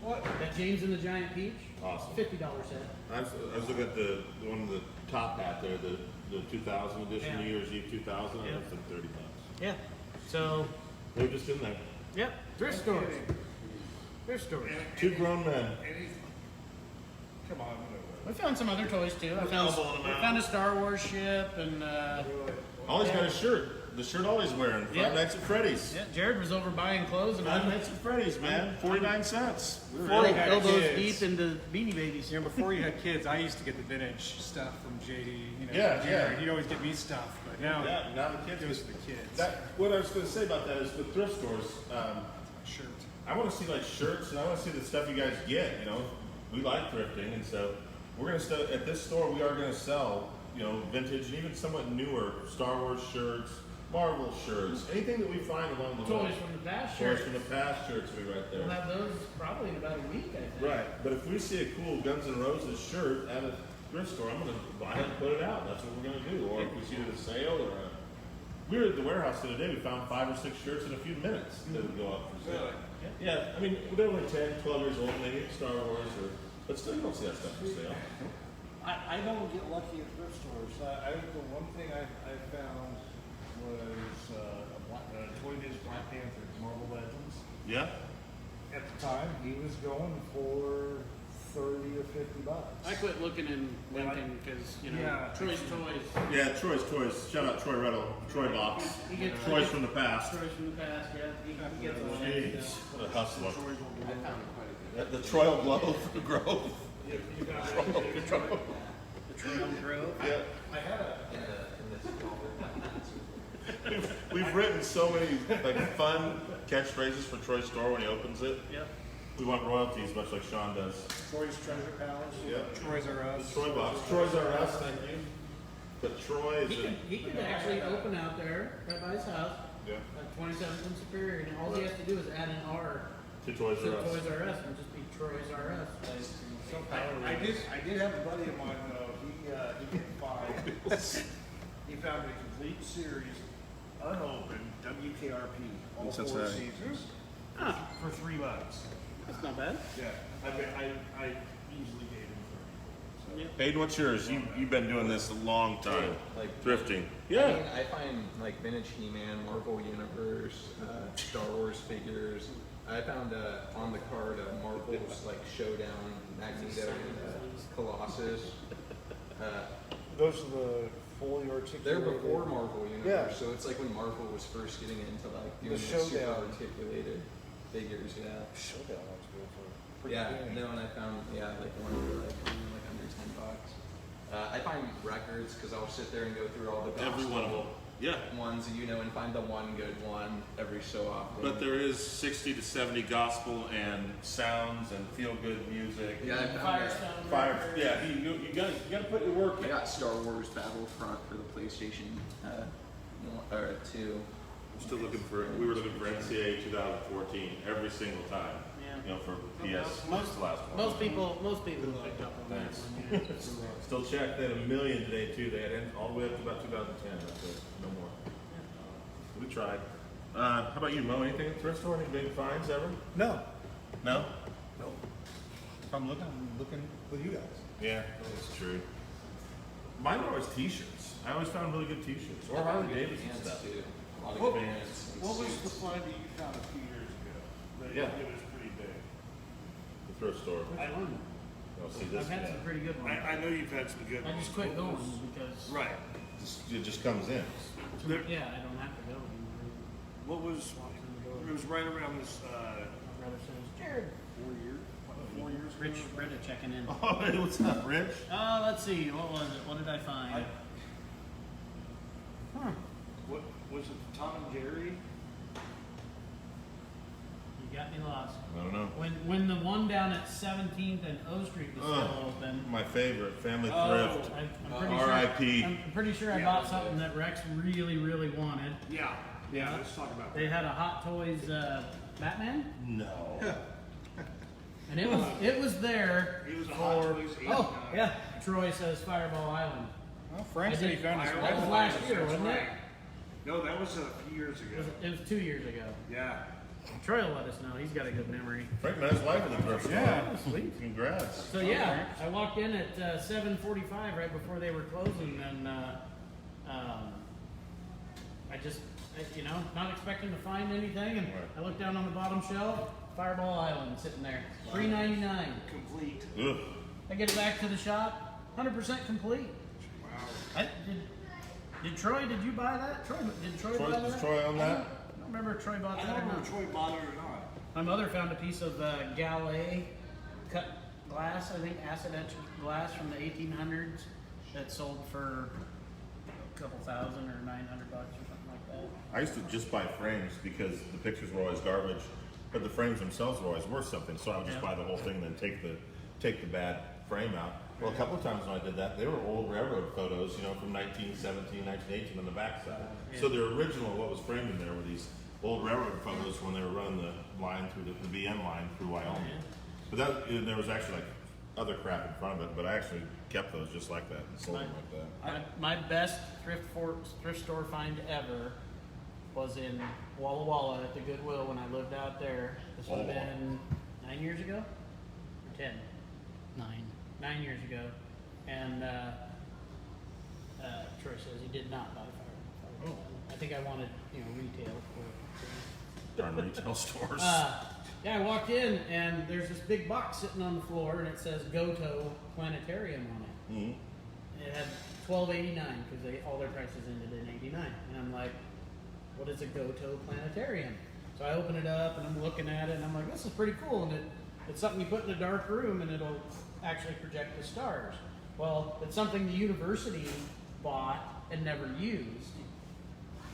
But that James and the Giant Peach, Awesome. $50 set. I was looking at the one of the top hat there, the 2000 edition, Yeah. New Year's Eve 2000. I Yeah. left them $30. Yeah. So, They were just in there. yep, thrift stores. Thrift stores. Two grown men. Come on. We found some other toys too. I found a Star Wars ship and Always got a shirt. The shirt always wearing. Five Yeah. Nights at Freddy's. yeah, Jared was over buying clothes and Five I'm Nights at Freddy's, man. 49 cents. We were four in. elbows kids. deep into Beanie Babies. You know, before you had kids, I used to get the vintage stuff from JD. You know, Yeah, Junior, yeah. and he'd always get me stuff, but now Yeah, now the it kids. goes to the kids. What I was going to say about that is with thrift stores, Shirt. I want to see like shirts and I want to see the stuff you guys get. You know, we like thrifting, and so we're going to at this store. We are going to sell, vintage and even somewhat newer Star Wars shirts, Marvel shirts, anything that we find along the way. Toys from the past Toys shirts. from the past shirts will be right there. We'll have those probably in about a week, I think. Right, but if we see a cool Guns N' Roses shirt at a thrift store, I'm gonna buy it and put it out. That's what we're gonna do. Or if we see it at a sale or we were at the warehouse the other day, we found 5 or 6 shirts in a few minutes that would go up for sale. Yeah, I mean, they're only 10, 12 years old, maybe Star Wars, but still you don't see that stuff for sale. I don't get lucky at thrift stores. The one thing I found was a toy dish Black Panther, Marvel Legends. Yeah? At the time, he was going for $30 or $50. I quit looking in Lincoln because, Yeah. Troy's Toys. Yeah, Troy's Toys. Shout out Troy Rettle, Troy Box. He gets Troy's from the past. Troy's from the past, yeah. He gets all that Jeez, stuff. what a hustler. The Troy Grove. Grove. The Trail Grove. Yeah. We've written so many fun catchphrases for Troy's store when he opens it. Yep. We want royalties, much like Sean does. Troy's Treasure Palace. Yep. Troy's R Us. Troy box. Troy's R Us, thank you. But Troy is He could actually open out there right by his house, yeah. 27th and Superior, and all he has to do is add an R To Toys to R Us. Toys R Us and just be Troy's R Us. I did have a buddy of mine though. He did find. He found a complete series, unopened WKRP, all 4 seasons, for $3. That's not bad. Yeah, I easily gave him 30. Hayden, what's yours? You've been doing this a long time. Like Thrifting. I mean, I find like vintage He-Man, Marvel Universe, Star Wars figures. I found on the card Marvel's like Showdown, Magneto, and Colossus. Those are the fully articulated. They're before Marvel Universe, Yeah. so it's like when Marvel was first getting into like doing The the super Showdown. articulated figures. Yeah. Showdown looks good for pretty Yeah, big. no, and I found like one for like under $10. I find records because I'll sit there and go through all the Every one of them. gospel Yeah. ones, and find the one good one every so often. But there is 60 to 70 gospel and sounds and feel good music. yeah, I found Firestone. Fire. records. Yeah, you gotta put your work I in. got Star Wars Battlefront for the PlayStation 2. We were looking for NCAA 2014 every single time. Yeah. For PS. Most- the last one. Most people picked up on that Thanks. one. Yeah. Still check. They had 1 million today too. They had all the way up to about 2010. That's it. No more. We tried. How about you, Mo? Anything at thrift store? Any big finds ever? No. No. If I'm looking with you guys. Yeah, that's true. Mine were always T-shirts. I always found really good T-shirts or Harley Davidson Pants, stuff. too. A lot of What, good pants. what was the find that you found a few years ago? That Yeah. it was pretty big. The thrift store. Which one? Oh, see this? I've had Yeah. some pretty good ones. I know you've had some good I ones. just quit What going was- because Right. It just comes in. There- yeah, I don't have to go anymore. What was, it was right around this, My brother says, Jared, 4 years ago? Rich Britta checking in. Oh, hey, what's up, Rich? Let's see, what was it? What did I find? What, was it Tom and Jerry? You got me lost. I don't know. When the one down at 17th and O Street was still open, My favorite, Family Oh. Thrift. I'm pretty R.I.P. sure. I'm pretty sure I Yeah, bought something that Rex really, really wanted. Yeah, let's talk about They that. had a Hot Toys Batman, No. and it was there. It was a for, Hot Toys 89. Oh yeah, Troy says Fireball Island. Well, Frank said he found his That was last year, That's wasn't it? right. No, that was a few years ago. It was 2 years ago. Yeah. Troy will let us know. He's got a good memory. Frank met his wife at the thrift store. Yeah. Sweet. Congrats. So yeah, I walked in at 7:45 right before they were closing, and I just, not expecting to find anything, and I looked down on the bottom shelf, Fireball Island sitting there, $3.99. Complete. Ugh. I get it back to the shop, 100% complete. Wow. Did Troy? Did you buy that? Did Troy buy that? Is Troy on that? I don't remember if Troy bought I that or don't know not. if Troy bought it or not. My mother found a piece of Gallet cut glass, I think acid etched glass from the 1800s that sold for a couple thousand or $900 or something like that. I used to just buy frames because the pictures were always garbage, but the frames themselves were always worth something. So I would just Yeah. buy the whole thing, then take the bad frame out. Well, a couple of times when I did that, they were old railroad photos, from 1917, 1918 on the backside. So the original, what was framed in there were these old railroad photos when they were running the line through the BN line through Wyoming. But there was actually like other crap in front of it, but I actually kept those just like that and sold them like that. My best thrift store find ever was in Walla Walla at the Goodwill when I lived out there. This would have Walla been 9 years ago? Or 10? 9 years ago. And Troy says he did not buy Fire. I think I wanted, retail for it. Darn retail stores. Yeah, I walked in and there's this big box sitting on the floor and it says Goto Planetarium on it. Mhm. It had $12.89 because all their prices ended in 89, and I'm like, "What is a Goto Planetarium?" So I open it up and I'm looking at it and I'm like, "This is pretty cool." And it's something you put in a dark room and it'll actually project the stars. Well, it's something the university bought and never used,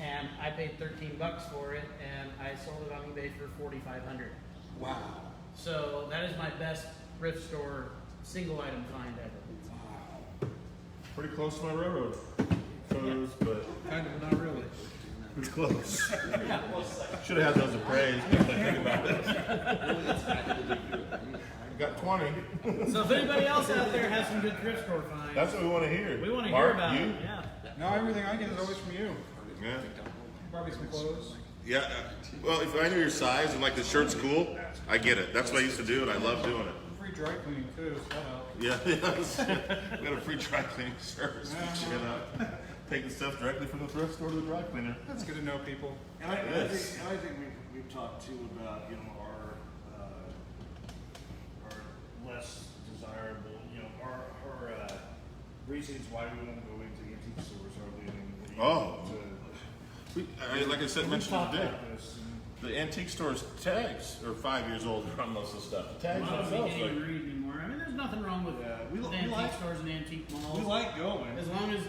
and I paid $13 for it, and I sold it on eBay for $4,500. Wow. So that is my best thrift store single item find ever. Pretty close to my railroad photos, but Kind of, but not really. It's close. Should have had those appraised. If I think about it. Got 20. So if anybody else out there has some good thrift store finds, That's what we want to hear. we want to Mark, hear about you? it. Yeah. No, everything I get is always from you. Yeah. Probably some clothes. Yeah. Well, if I knew your size and like the shirt's cool, I get it. That's what I used to do, and I love doing it. Free dry cleaning too, so that helps. Yeah. We got a free dry cleaning service. Taking stuff directly from the thrift store to the dry cleaner. That's good to know people. And I Yes. think we've talked too about, you know, our less desirable, you know, our reasons why we won't go into antique stores hardly anymore. Oh. Like I said, mentioned today, the antique stores tags are 5 years old on most of the stuff. The tags Well, we themselves, can't even like, read anymore. I mean, there's nothing wrong with we the like- antique stores and antique malls. We like going. as long as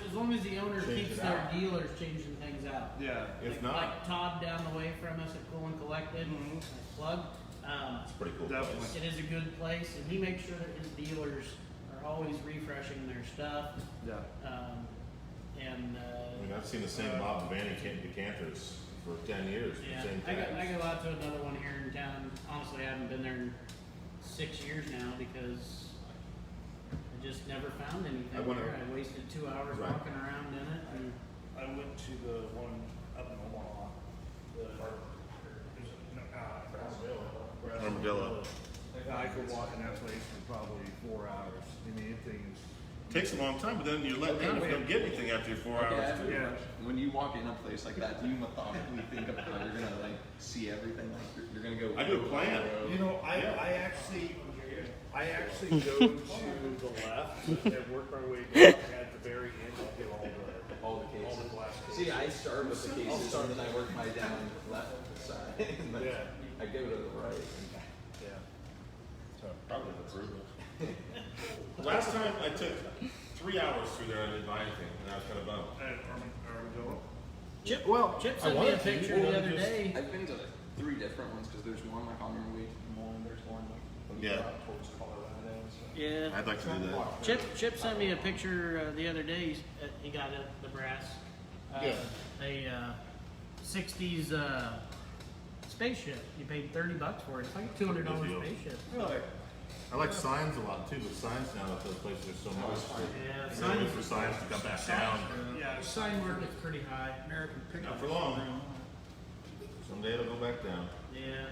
the owner Change keeps it their out. dealers changing things out. Yeah. if like, not, like Todd down the way from us at Cool and Collected, nice plug. it's a pretty cool Definitely. place. It is a good place, and he makes sure that his dealers are always refreshing their stuff. Yeah. And I mean, I've seen the same Bob Vanny decanters for 10 years. the yeah, same I tags. go out to another one here in town. Honestly, I haven't been there in 6 years now because I just never found anything I wonder- there. I wasted 2 hours Right. walking around in it. And I went to the one up in Omaha. Armadillo. I could walk in that place for probably 4 hours. I mean, it thing Takes a long time, but then you're let down if you don't get anything after your 4 Okay, I hours. have too. a Yeah. question. When you walk in a place like that, do you methodically think of how you're gonna like see everything? Like you're gonna go. I do a plan. You know, I actually go to the left and work my way down at the very end. I'll get all the cases. all the glass cases. See, I start with the cases and then I work my down left side. And then Yeah. I go to the right. Yeah. Probably the fruit. Last time I took 3 hours through there and didn't buy anything, and I was kind of bummed. At Armadillo. Chip sent me a picture the other day. I've been to like 3 different ones because there's one like on your way to Des Moines, there's one like when you Yeah. go out towards Colorado. So. Yeah. I'd like to do that. Chip sent me a picture the other day. He got the brass, a 60s spaceship. You paid $30 for it. It's like a $200 Good deal. spaceship. Really? I like signs a lot too, but signs now at those places are so much. Yeah, I'm gonna wait for signs to come back down. Yeah, the sign market's pretty high. American pickup. Not for long. Someday it'll go back down. Yeah.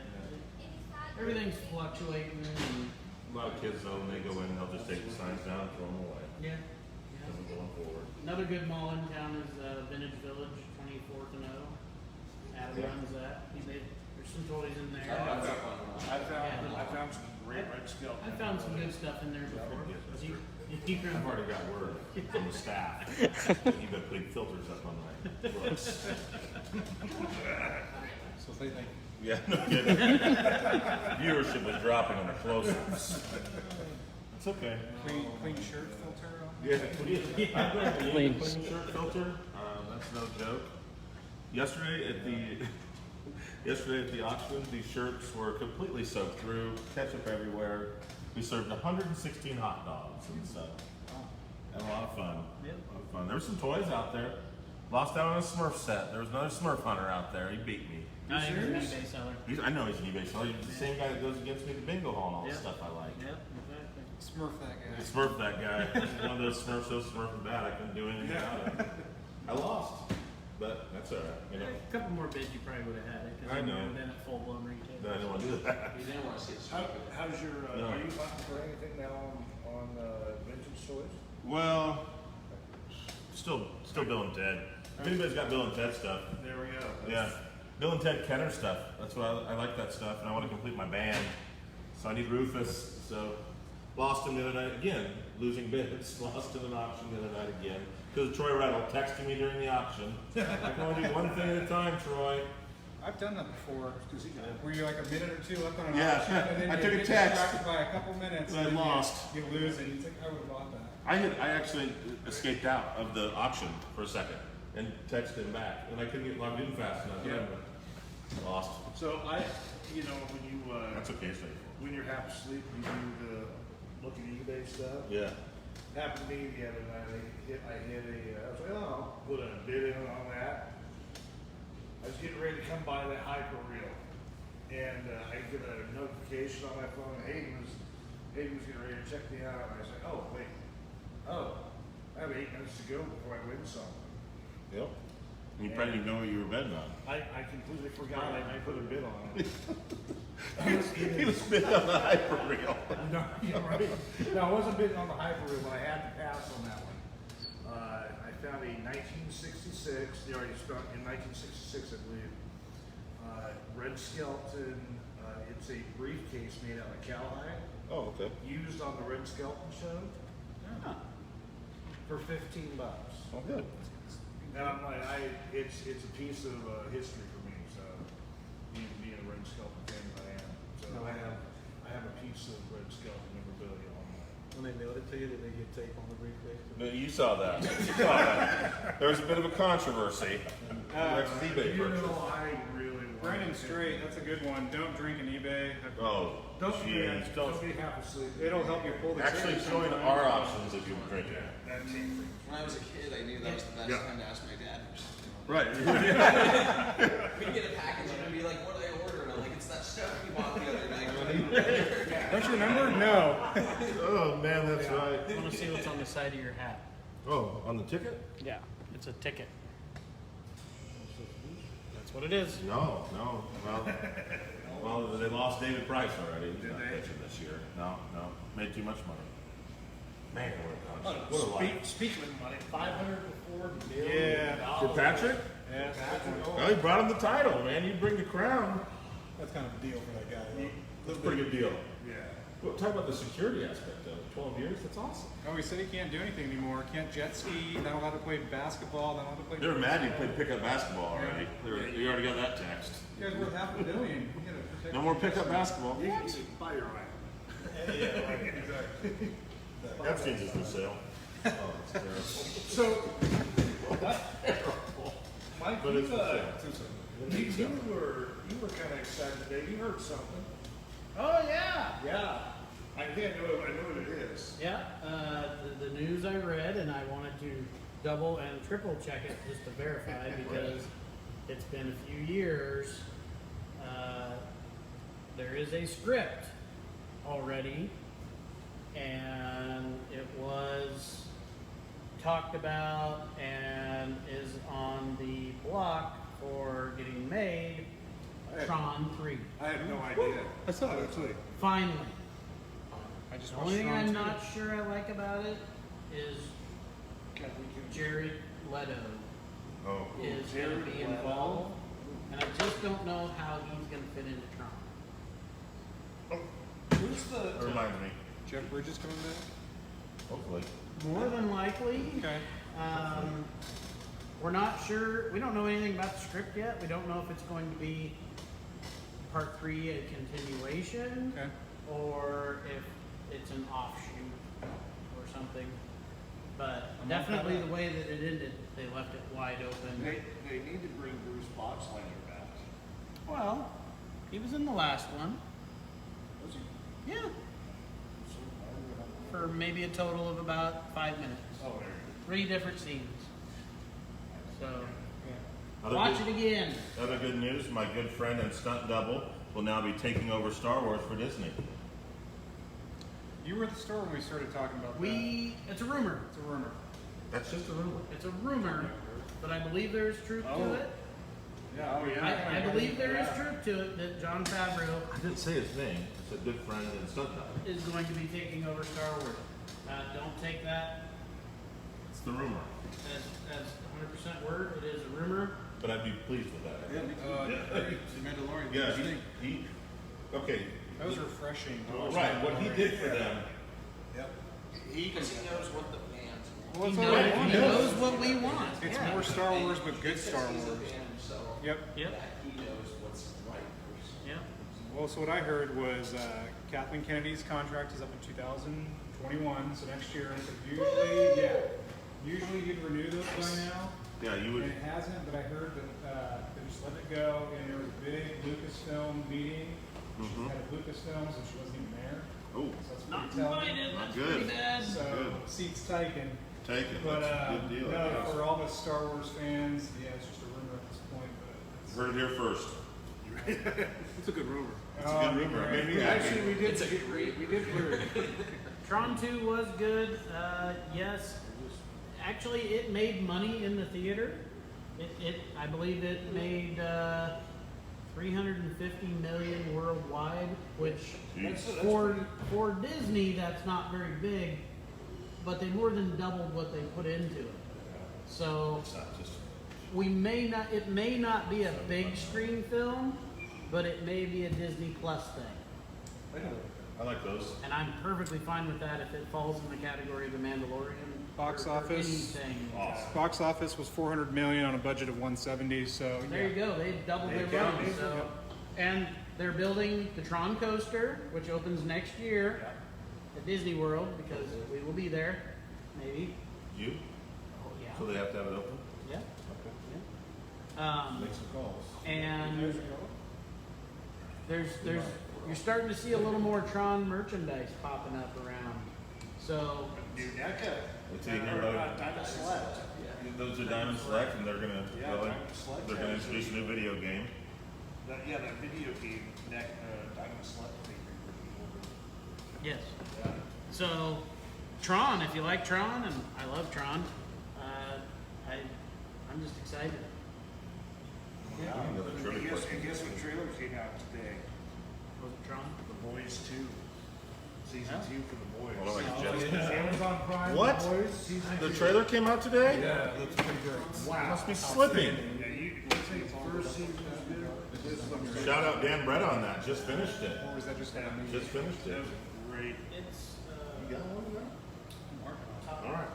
Everything's fluctuating. And, A lot of kids though, when they go in, they'll just take the signs down and throw them away. yeah. Because we're going forward. Another good mall in town is Vintage Village, 24th and O. Adam Yeah. runs that. There's some toys in there. I found some great red scale. I found some good stuff in there before. I've already got word from the staff that you've been putting filters up on my books. So they think. Yeah, no kidding. Viewership was dropping on the close-ups. It's okay. Clean shirt filter on. Yeah, Clean. clean shirt filter. That's no joke. Yesterday at the auction, these shirts were completely soaked through, ketchup everywhere. We served 116 hot dogs and stuff. Had a lot of fun. Yep. A lot of fun. There were some toys out there. Lost out on a Smurf set. There was another Smurf hunter out there. He beat me. Not even an eBay seller. I know he's an eBay seller. He's the same guy that goes against me at the bingo hall and all the Yep. stuff I like. Yep, exactly. Smurf that guy. Smurf that guy. One of those Smurfs so Smurfing bad I couldn't do anything about it. I lost, but that's all right. You know, A couple more bids, you probably would have had it. 'Cause I it know. would have been at full blown retail. no, I didn't want to do that. You didn't want to see it. How's your, No. are you hunting for anything now on vintage toys? Well, still Bill and Ted. If anybody's got Bill and Ted stuff, There we go. yeah. Bill and Ted Kenner stuff. That's what I like that stuff, and I want to complete my band. So I need Rufus. So lost him the other night again, losing bids. Lost in an auction the other night again because Troy Rattle texted me during the auction. I can only do one thing at a time, Troy. I've done that before. Were you like a minute or two left on an Yeah, auction, and then I you took a get text. distracted by a couple minutes, And I then lost. You lose, and you think I would have bought that. I actually escaped out of the auction for a second and texted him back, and I couldn't get logged in fast enough. Yeah. Lost. So when you, That's okay, so. when you're half asleep, you do the look at eBay stuff. Yeah. Happened to me the other night. I was like, oh, I'll put a bid in on that. I was getting ready to come by that hyperreel, and I get a notification on my phone. Hayden was getting ready to check me out, and I said, "Oh wait, I have 8 minutes to go before I win something." Yep. And you probably didn't know what you were betting on. I completely forgot I put a bid on it. He was bidding on the hyperreel. No, you're right. No, I wasn't bidding on the hyperreel, but I had to pass on that one. I found a 1966. They already spent in 1966, I believe. Red Skeleton. It's a briefcase made out of cowhide, Oh, okay. used on the Red Skeleton show for $15. Oh, good. And I'm like, it's a piece of history for me. So, being a Red Skeleton fan that I am, so I have a piece of Red Skeleton memorabilia on that. When they mailed it to you, did they get tape on the briefcase? No, you saw that. You saw that. There was a bit of a controversy. Next eBay You purchase. know, I really want Brandon to- Strait, that's a good one. Don't drink an eBay. Oh, Don't jeez. be half asleep. It'll help you pull the Actually, trigger showing sometimes. our options if you drink it. That team. When I was a kid, I knew that was the best Yeah. time to ask my dad for something. Right. We'd get a package and I'd be like, what did I order? And I'm like, it's that stuff you bought the other night. Don't you remember? No. Oh, man, that's right. I want to see what's on the side of your hat. Oh, on the ticket? Yeah, it's a ticket. That's what it is. No. Well, they lost David Price already. He's not pitching this year. No. Made too much money. Man, what a life. Speaking of money, $504 million. Yeah. For Patrick? Yeah. Well, he brought him the title, man. You bring the crown. That's kind of a deal for that guy. though. That's a pretty good deal. Yeah. Well, talk about the security aspect of it. 12 years? That's awesome. Oh, he said he can't do anything anymore. Can't jet ski. Not allowed to play basketball. Not allowed to play. They were mad you played pickup basketball already. You already got that text. You guys worth $500 million. You gotta protect No more pickup basketball. You can buy your own. Yeah, right, exactly. Epstein's is for sale. Oh, it's terrible. So, Mike, But it's for sale. you were kind of excited today. You heard something. Oh yeah. Yeah. I know what it is. Yeah, the news I read, and I wanted to double and triple check it just to verify because it's been a few years. There is a script already, and it was talked about and is on the block for getting made. Tron 3. I had no idea. I saw that too. Finally. I just The watched only thing Tron I'm 2. not sure I like about it is Jared Leto Oh. is going to be involved, and I just don't know how he's going to fit into Tron. Who's That reminds me. Jeff Bridges coming back. Hopefully. More than likely. Okay. We're not sure. We don't know anything about the script yet. We don't know if it's going to be part 3 a continuation, Okay. or if it's an offshoot or something. But I'm not definitely bad. the way that it ended, they left it wide open. They need to bring Bruce Boxleitner back. Well, he was in the last one. Was he? Yeah. For maybe a total of about 5 minutes. Oh, there 3 different scenes. So, Other watch good, it again. Other good news, my good friend and stunt double will now be taking over Star Wars for Disney. You were at the store when we started talking about that. It's a rumor. It's a rumor. That's just a rumor. It's a rumor, but I believe there's truth to it. Yeah, oh yeah. I believe there is truth to it that Jon Favreau I didn't say his name. It's a good friend and stunt double. is going to be taking over Star Wars. Don't take that It's the rumor. as 100% word. It is a rumor. But I'd be pleased with that. Mandalorian. Yeah, he okay. That was refreshing. to watch Right, what he Mandalorian. did for them. Yep. Because he knows what the fans want. Well, He that's what I knows, he wanted. knows what we want. It's Yeah. more Star Wars, but good Star He's a Wars. fan himself. Yep. Yep. That he knows what's right for Yep. Well, so what I heard was Kathleen Kennedy's contract is up in 2021, so next year. So usually you'd renew those by now. Yeah, you And would. it hasn't, but I heard that they just let it go, and there was a big Lucasfilm meeting. She Mhm. had a Lucasfilm, so she wasn't even there. Oh, So that's Not pretty telling. invited. Not That's good. pretty bad. So Good. seats taken. take it. But That's a good deal. I no, guess. for all the Star Wars fans, yeah, it's just a rumor at this point. But it's, Heard it here first. It's a good rumor. It's a good rumor. Maybe Actually, we did. It's a We did hear it. Tron 2 was good. Yes. Actually, it made money in the theater. I believe it made 350 million worldwide, which for Disney, that's not very big, but they more than doubled what they put into it. So it's not just. it may not be a big screen film, but it may be a Disney Plus thing. I like those. And I'm perfectly fine with that if it falls in the category of The Mandalorian. Box or office. anything. Awesome. Box office was 400 million on a budget of 170. So There you go. They doubled their money. So, and they're building the Tron coaster, which opens next year at Disney World because we will be there. Maybe. You? Oh yeah. So they have to have it open? Yeah. Okay. Yeah. Make some calls. And there's you're starting to see a little more Tron merchandise popping up around. So Dude, that Wait till you hear about it. Diamond Select. Those are Diamond Select, and they're gonna Yeah, really- Diamond Select they're gonna has introduce a new video game. That video game, Diamond Select thing. yes. So Tron, if you like Tron, and I love Tron, I'm just excited. Another trivia And question. guess what trailer came out today? Was it Tron? The Boys 2. Season Huh? 2 for the Boys. Well, I like Jets. Amazon Prime. What? The Boys, season The 2. trailer came out today? Yeah, it looks pretty good. Wow. Must be slipping. Yeah, you think first season is good? This looks Shout out Dan Brett on that. Just finished it. or was that just Just finished it. great. It's You got one there? All right.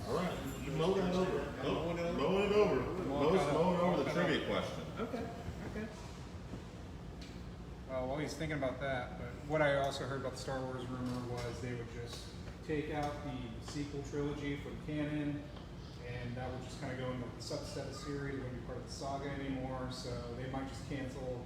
All right. You mow that over. Mowing it over. Mowing over the trivia question. okay. While he's thinking about that, but what I also heard about the Star Wars rumor was they would just take out the sequel trilogy from canon, and that would just kind of go into the subset of series, it wouldn't be part of the saga anymore, so they might just cancel.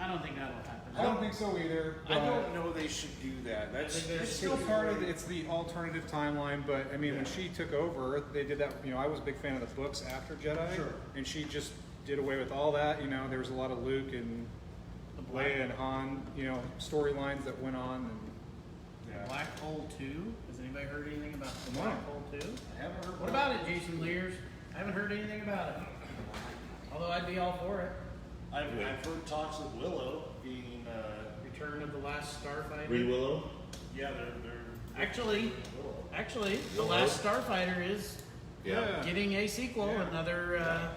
I don't think that'll happen. I don't think so either. I but don't know they should do that. That's It's still part of it's the alternative timeline, but I mean, when she took over, they did that. You know, I was a big fan of the books after Jedi, Sure. and she just did away with all that. You know, there was a lot of Luke and Leia and Han, you know, storylines that went on. And Black Hole 2? Has anybody heard anything about the No. Black Hole 2? I haven't heard. What about it, Jason Lears? I haven't heard anything about it. Although I'd be all for it. I've heard talks of Willow being, Return of the Last Starfighter. Free Willow? yeah, they're Actually, The Last Starfighter is Yeah. getting a sequel. Yeah. Another,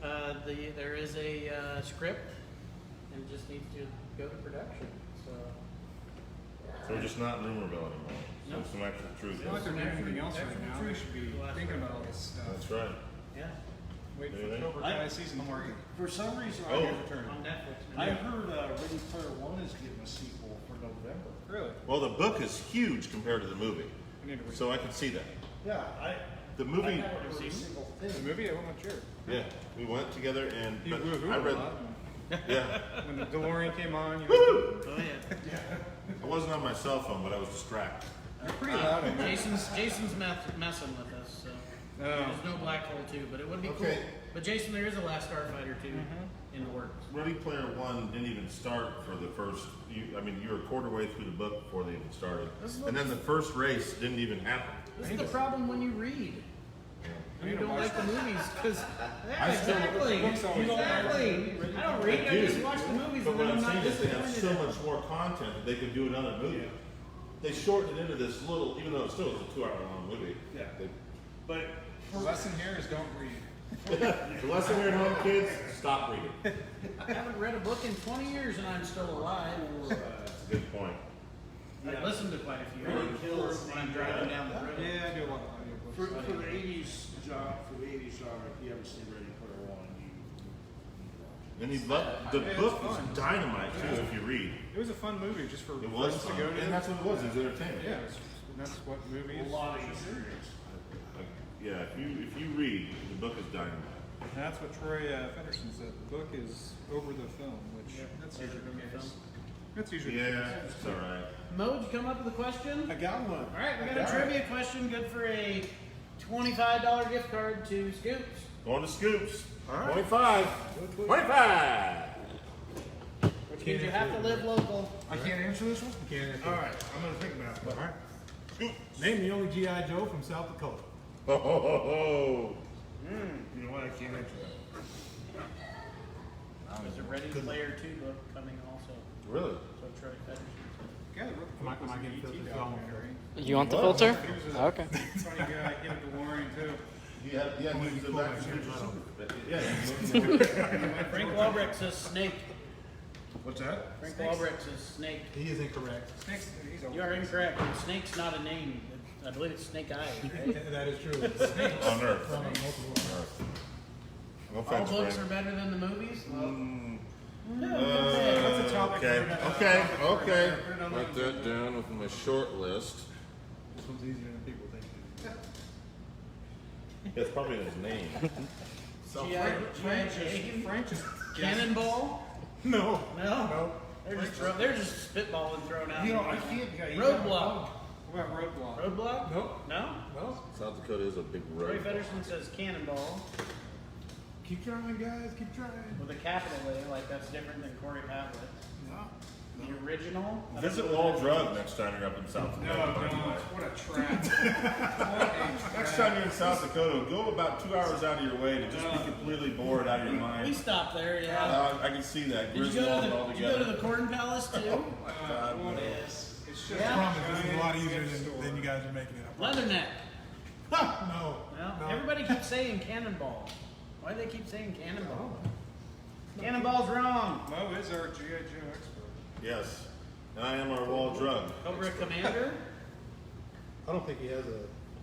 there is a script and it just needs to go to production. So, So we're just not in Rumorville anymore. So No. some actual truth. it's not like they're doing anything else right Actual now. truth. They should be The last thinking one. about all this stuff. That's right. yeah, Wait for Anything? Cobra Kai season 3. for some reason Oh. on Netflix. I heard Ready Player One is getting a sequel for November. Really? Well, the book is huge compared to the movie. I need to read So I can see that. Yeah, The I movie, haven't heard a single the thing. movie. I went with Jared. yeah, we went together and He but woo-hooed I a read, lot. yeah, When the DeLorean came on, you Woo! Oh yeah. I wasn't on my cell phone, but I was distracted. were pretty loud in there. Jason's messing with us, so there's no Black Hole 2, but it would be Okay. cool. But Jason, there is a Last Starfighter 2 in the works. Ready Player One didn't even start for the first. You were a quarter way through the book before they even started, and then the first race didn't even happen. This is the problem when you read. I You need to don't watch like the movies because I still- exactly. books always I don't read. I just watch the movies But and what then I'm I'm not saying is they have disappointed. so much more content that they could do another movie. They shortened it into this little, even though it still is a 2-hour-long movie. Yeah. They, But The lesson here is don't read. the lesson here at home, kids, stop reading. I haven't read a book in 20 years and I'm still alive. That's a good point. I've listened to quite a few Really kills when I'm the, driving down the road. Yeah, I do a lot of audiobooks. for the '80s genre, if you haven't seen Ready Player One, And you love the Yeah, it's book is fun. dynamite too if you read. It was a fun movie just for It was friends fun, to go to. and that's what it was. It was entertainment. Yeah, that's what movies. a lot of experience. Yeah, if you read, the book is dynamite. And that's what Troy Federson said. The book is over the film, which that's usually the case. That's usually the Yeah, case. it's all right. Mo, did you come up with a question? I got one. All right, we got a trivia question, good for a $25 gift card to Scoops. Going to Scoops. right. 25. 25. Which means you have to live local. I can't answer this one? You can't answer. All right, I'm gonna think about it. All right. Name the only GI Joe from South Dakota. Oh, ho, ho, ho. You know what? I can't answer that. There's a Ready Player 2 book coming also. Really? So Troy Federer. Am I getting filtered film? You want the What? filter? Okay. Funny guy, he had a DeLorean too. Yeah, he was back Yeah. Frank Walbrecht says snake. What's that? Frank Walbrecht says snake. He is incorrect. He's You are incorrect. Snake's not a name. I believe it's Snake Eyes, right? That is true. On Earth. From multiple. No All offense, books are Frank. better than the movies? Well, That's a topic. Okay. Write that down with my short list. This one's easier than people think. It's probably his name. G.I. Frank just. Cannonball? No. No. They're just spitballing thrown out. You know, I can't. Roadblock. What about Roadblock? Roadblock? Nope. No? No. South Dakota is a big Troy road. Federson says cannonball Keep trying, guys. Keep trying. with a capital A, like that's different than Corey Pavlik. No. The original? Visit Wall Drug next time you're up in South No, Dakota. by the no. way. What a trap. Next time you're in South Dakota, go about 2 hours out of your way to just be completely bored out of your We mind. stopped there, yeah. I can see that. Did you go Griswold to all the, did you go to together. the Corn Palace too? God, no. It's just Yeah. I promise this is a lot easier than you guys are making it. I promise. Leatherneck. No. Well, No. everybody keeps saying cannonball. Why do they keep saying cannonball? Cannonball's wrong. Mo is our G.I. Joe expert. Yes. And I am our Wall Drug. Cobra Commander? I don't think he has a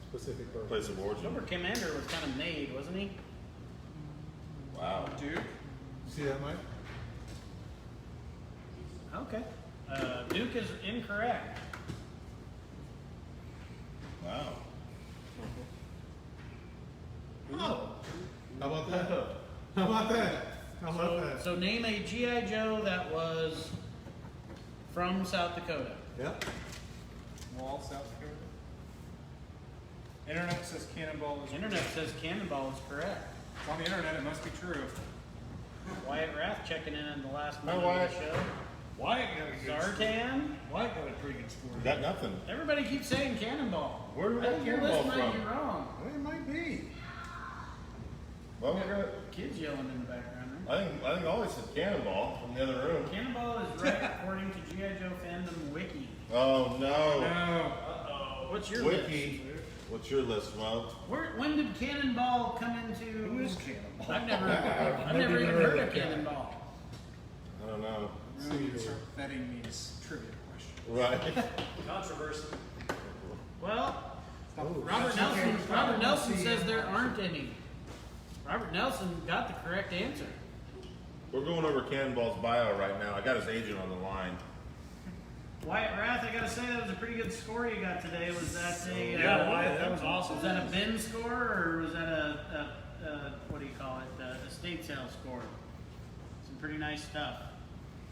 specific birth. Place of origin. Cobra Commander was kind of made, wasn't he? Wow. Duke? See that, Mike? Okay. Duke is incorrect. Wow. Oh. How about that? How about that? How about that? So name a G.I. Joe that was from South Dakota. Yeah. Wall, South Dakota. Internet says Cannonball is Internet says Cannonball is correct. It's on the internet. It must be true. Wyatt Rath checking in on the last Hi, minute Wyatt. of the show. Wyatt got a good score. Zartan? Wyatt got a pretty good score. Got nothing. Everybody keeps saying Cannonball. Where did I think your Cannonball list might from? be wrong. Well, it might be. Well, we're gonna, Kids yelling in the background. Right? I think Ollie said Cannonball from the other room. Cannonball is right according to G.I. Joe Fandom Wiki. Oh no. No. Uh-oh. What's your Wiki. What's your list, Mo? list? When did Cannonball come into... Who is Cannonball? I've never even heard of Cannonball. I don't know. Really need to start vetting these trivia questions. Right. Controversy. Well, Robert Nelson says there aren't any. Robert Nelson got the correct answer. We're going over Cannonball's bio right now. I got his agent on the line. Wyatt Rath, I gotta say that was a pretty good score you got today. Was that a Wyatt, that was awesome? Was that a bin score or was that a what do you call it? A estate sale score? Some pretty nice stuff.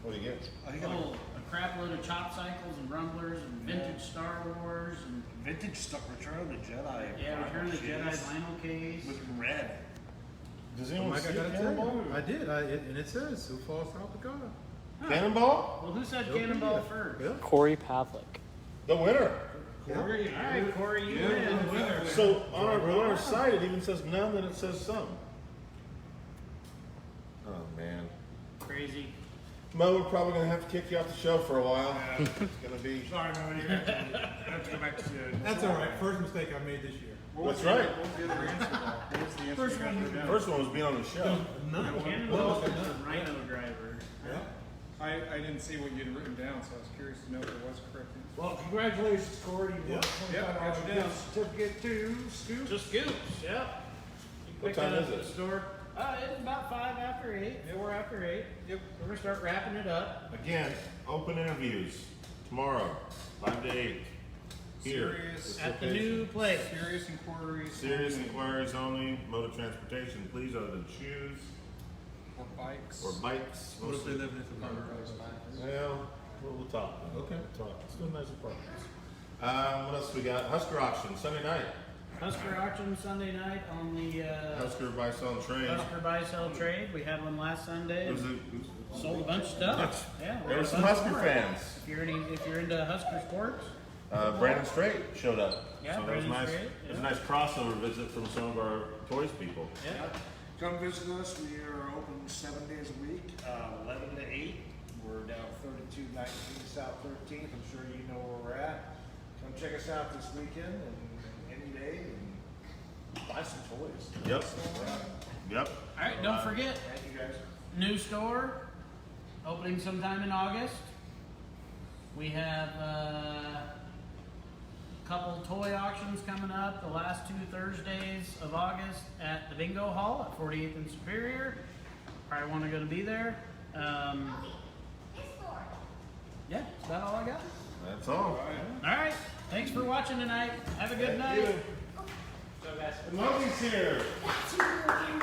What do you get? Oh, a crap load of chop cycles and rumblers and vintage Star Wars and Vintage stuff. Return of the Jedi. yeah, Return of the Jedi vinyl case. With red. Does anyone Mike, see I gotta tell Cannonball? you. I did. And it says Sioux Falls, South Dakota. Cannonball? Well, who said Cannonball first? Yeah. Corey Pavlik. The winner. Corey. All right, Corey, you win. So on our site it even says none, then it says some. Oh man. Crazy. Mo, we're probably gonna have to kick you off the show for a while. It's gonna be. Sorry, no, you have to go back to the. That's all right. First mistake I made this year. That's right. What was the other answer, though? What was the answer? First you guys one wrote down? First one was being on the show. None. Cannonball is a rhino driver. Yeah. I didn't see what you'd written down, so I was curious to know if it was correct. Well, congratulations, Corey. You won Yep, got you $25 down. certificate to Scoop. Just scoops, yep. You What pick time that is up at it? the store. It's about 5 after 8. 4 after 8. Yep. We're gonna start wrapping it up. Again, open interviews tomorrow, 5 to 8. Here. Serious. At the new place. Serious inquiries. Serious inquiries only. Mode of transportation, please, other than shoes Or bikes. or bikes. What if they live in this apartment? Well, we'll talk. Okay. We'll talk. It's still nice apartments. What else we got? Husker auction Sunday night. Husker auction Sunday night on the Husker buy sell and trade. Husker buy sell trade. We had one last Sunday. It was Sold a bunch of stuff. Yeah, we there had were a some bunch Husker more. fans. If you're into Husker sports, Brandon Strait showed up. Yeah, so that was Brandon nice. Strait, It was a yeah. nice crossover visit from some of our toys people. yeah. Come visit us. We are open 7 days a week, 11 to 8. We're down 3219 South 13th. I'm sure you know where we're at. Come check us out this weekend and any day and buy some toys. Yep. Yep. All right, don't forget, Thank you guys. new store opening sometime in August. We have a couple toy auctions coming up the last 2 Thursdays of August at the Bingo Hall at 48th and Superior. Probably want to go to be there. Yeah, that's about all I got. That's all. All right, thanks for watching tonight. Have a good night. And Logan's here. That's who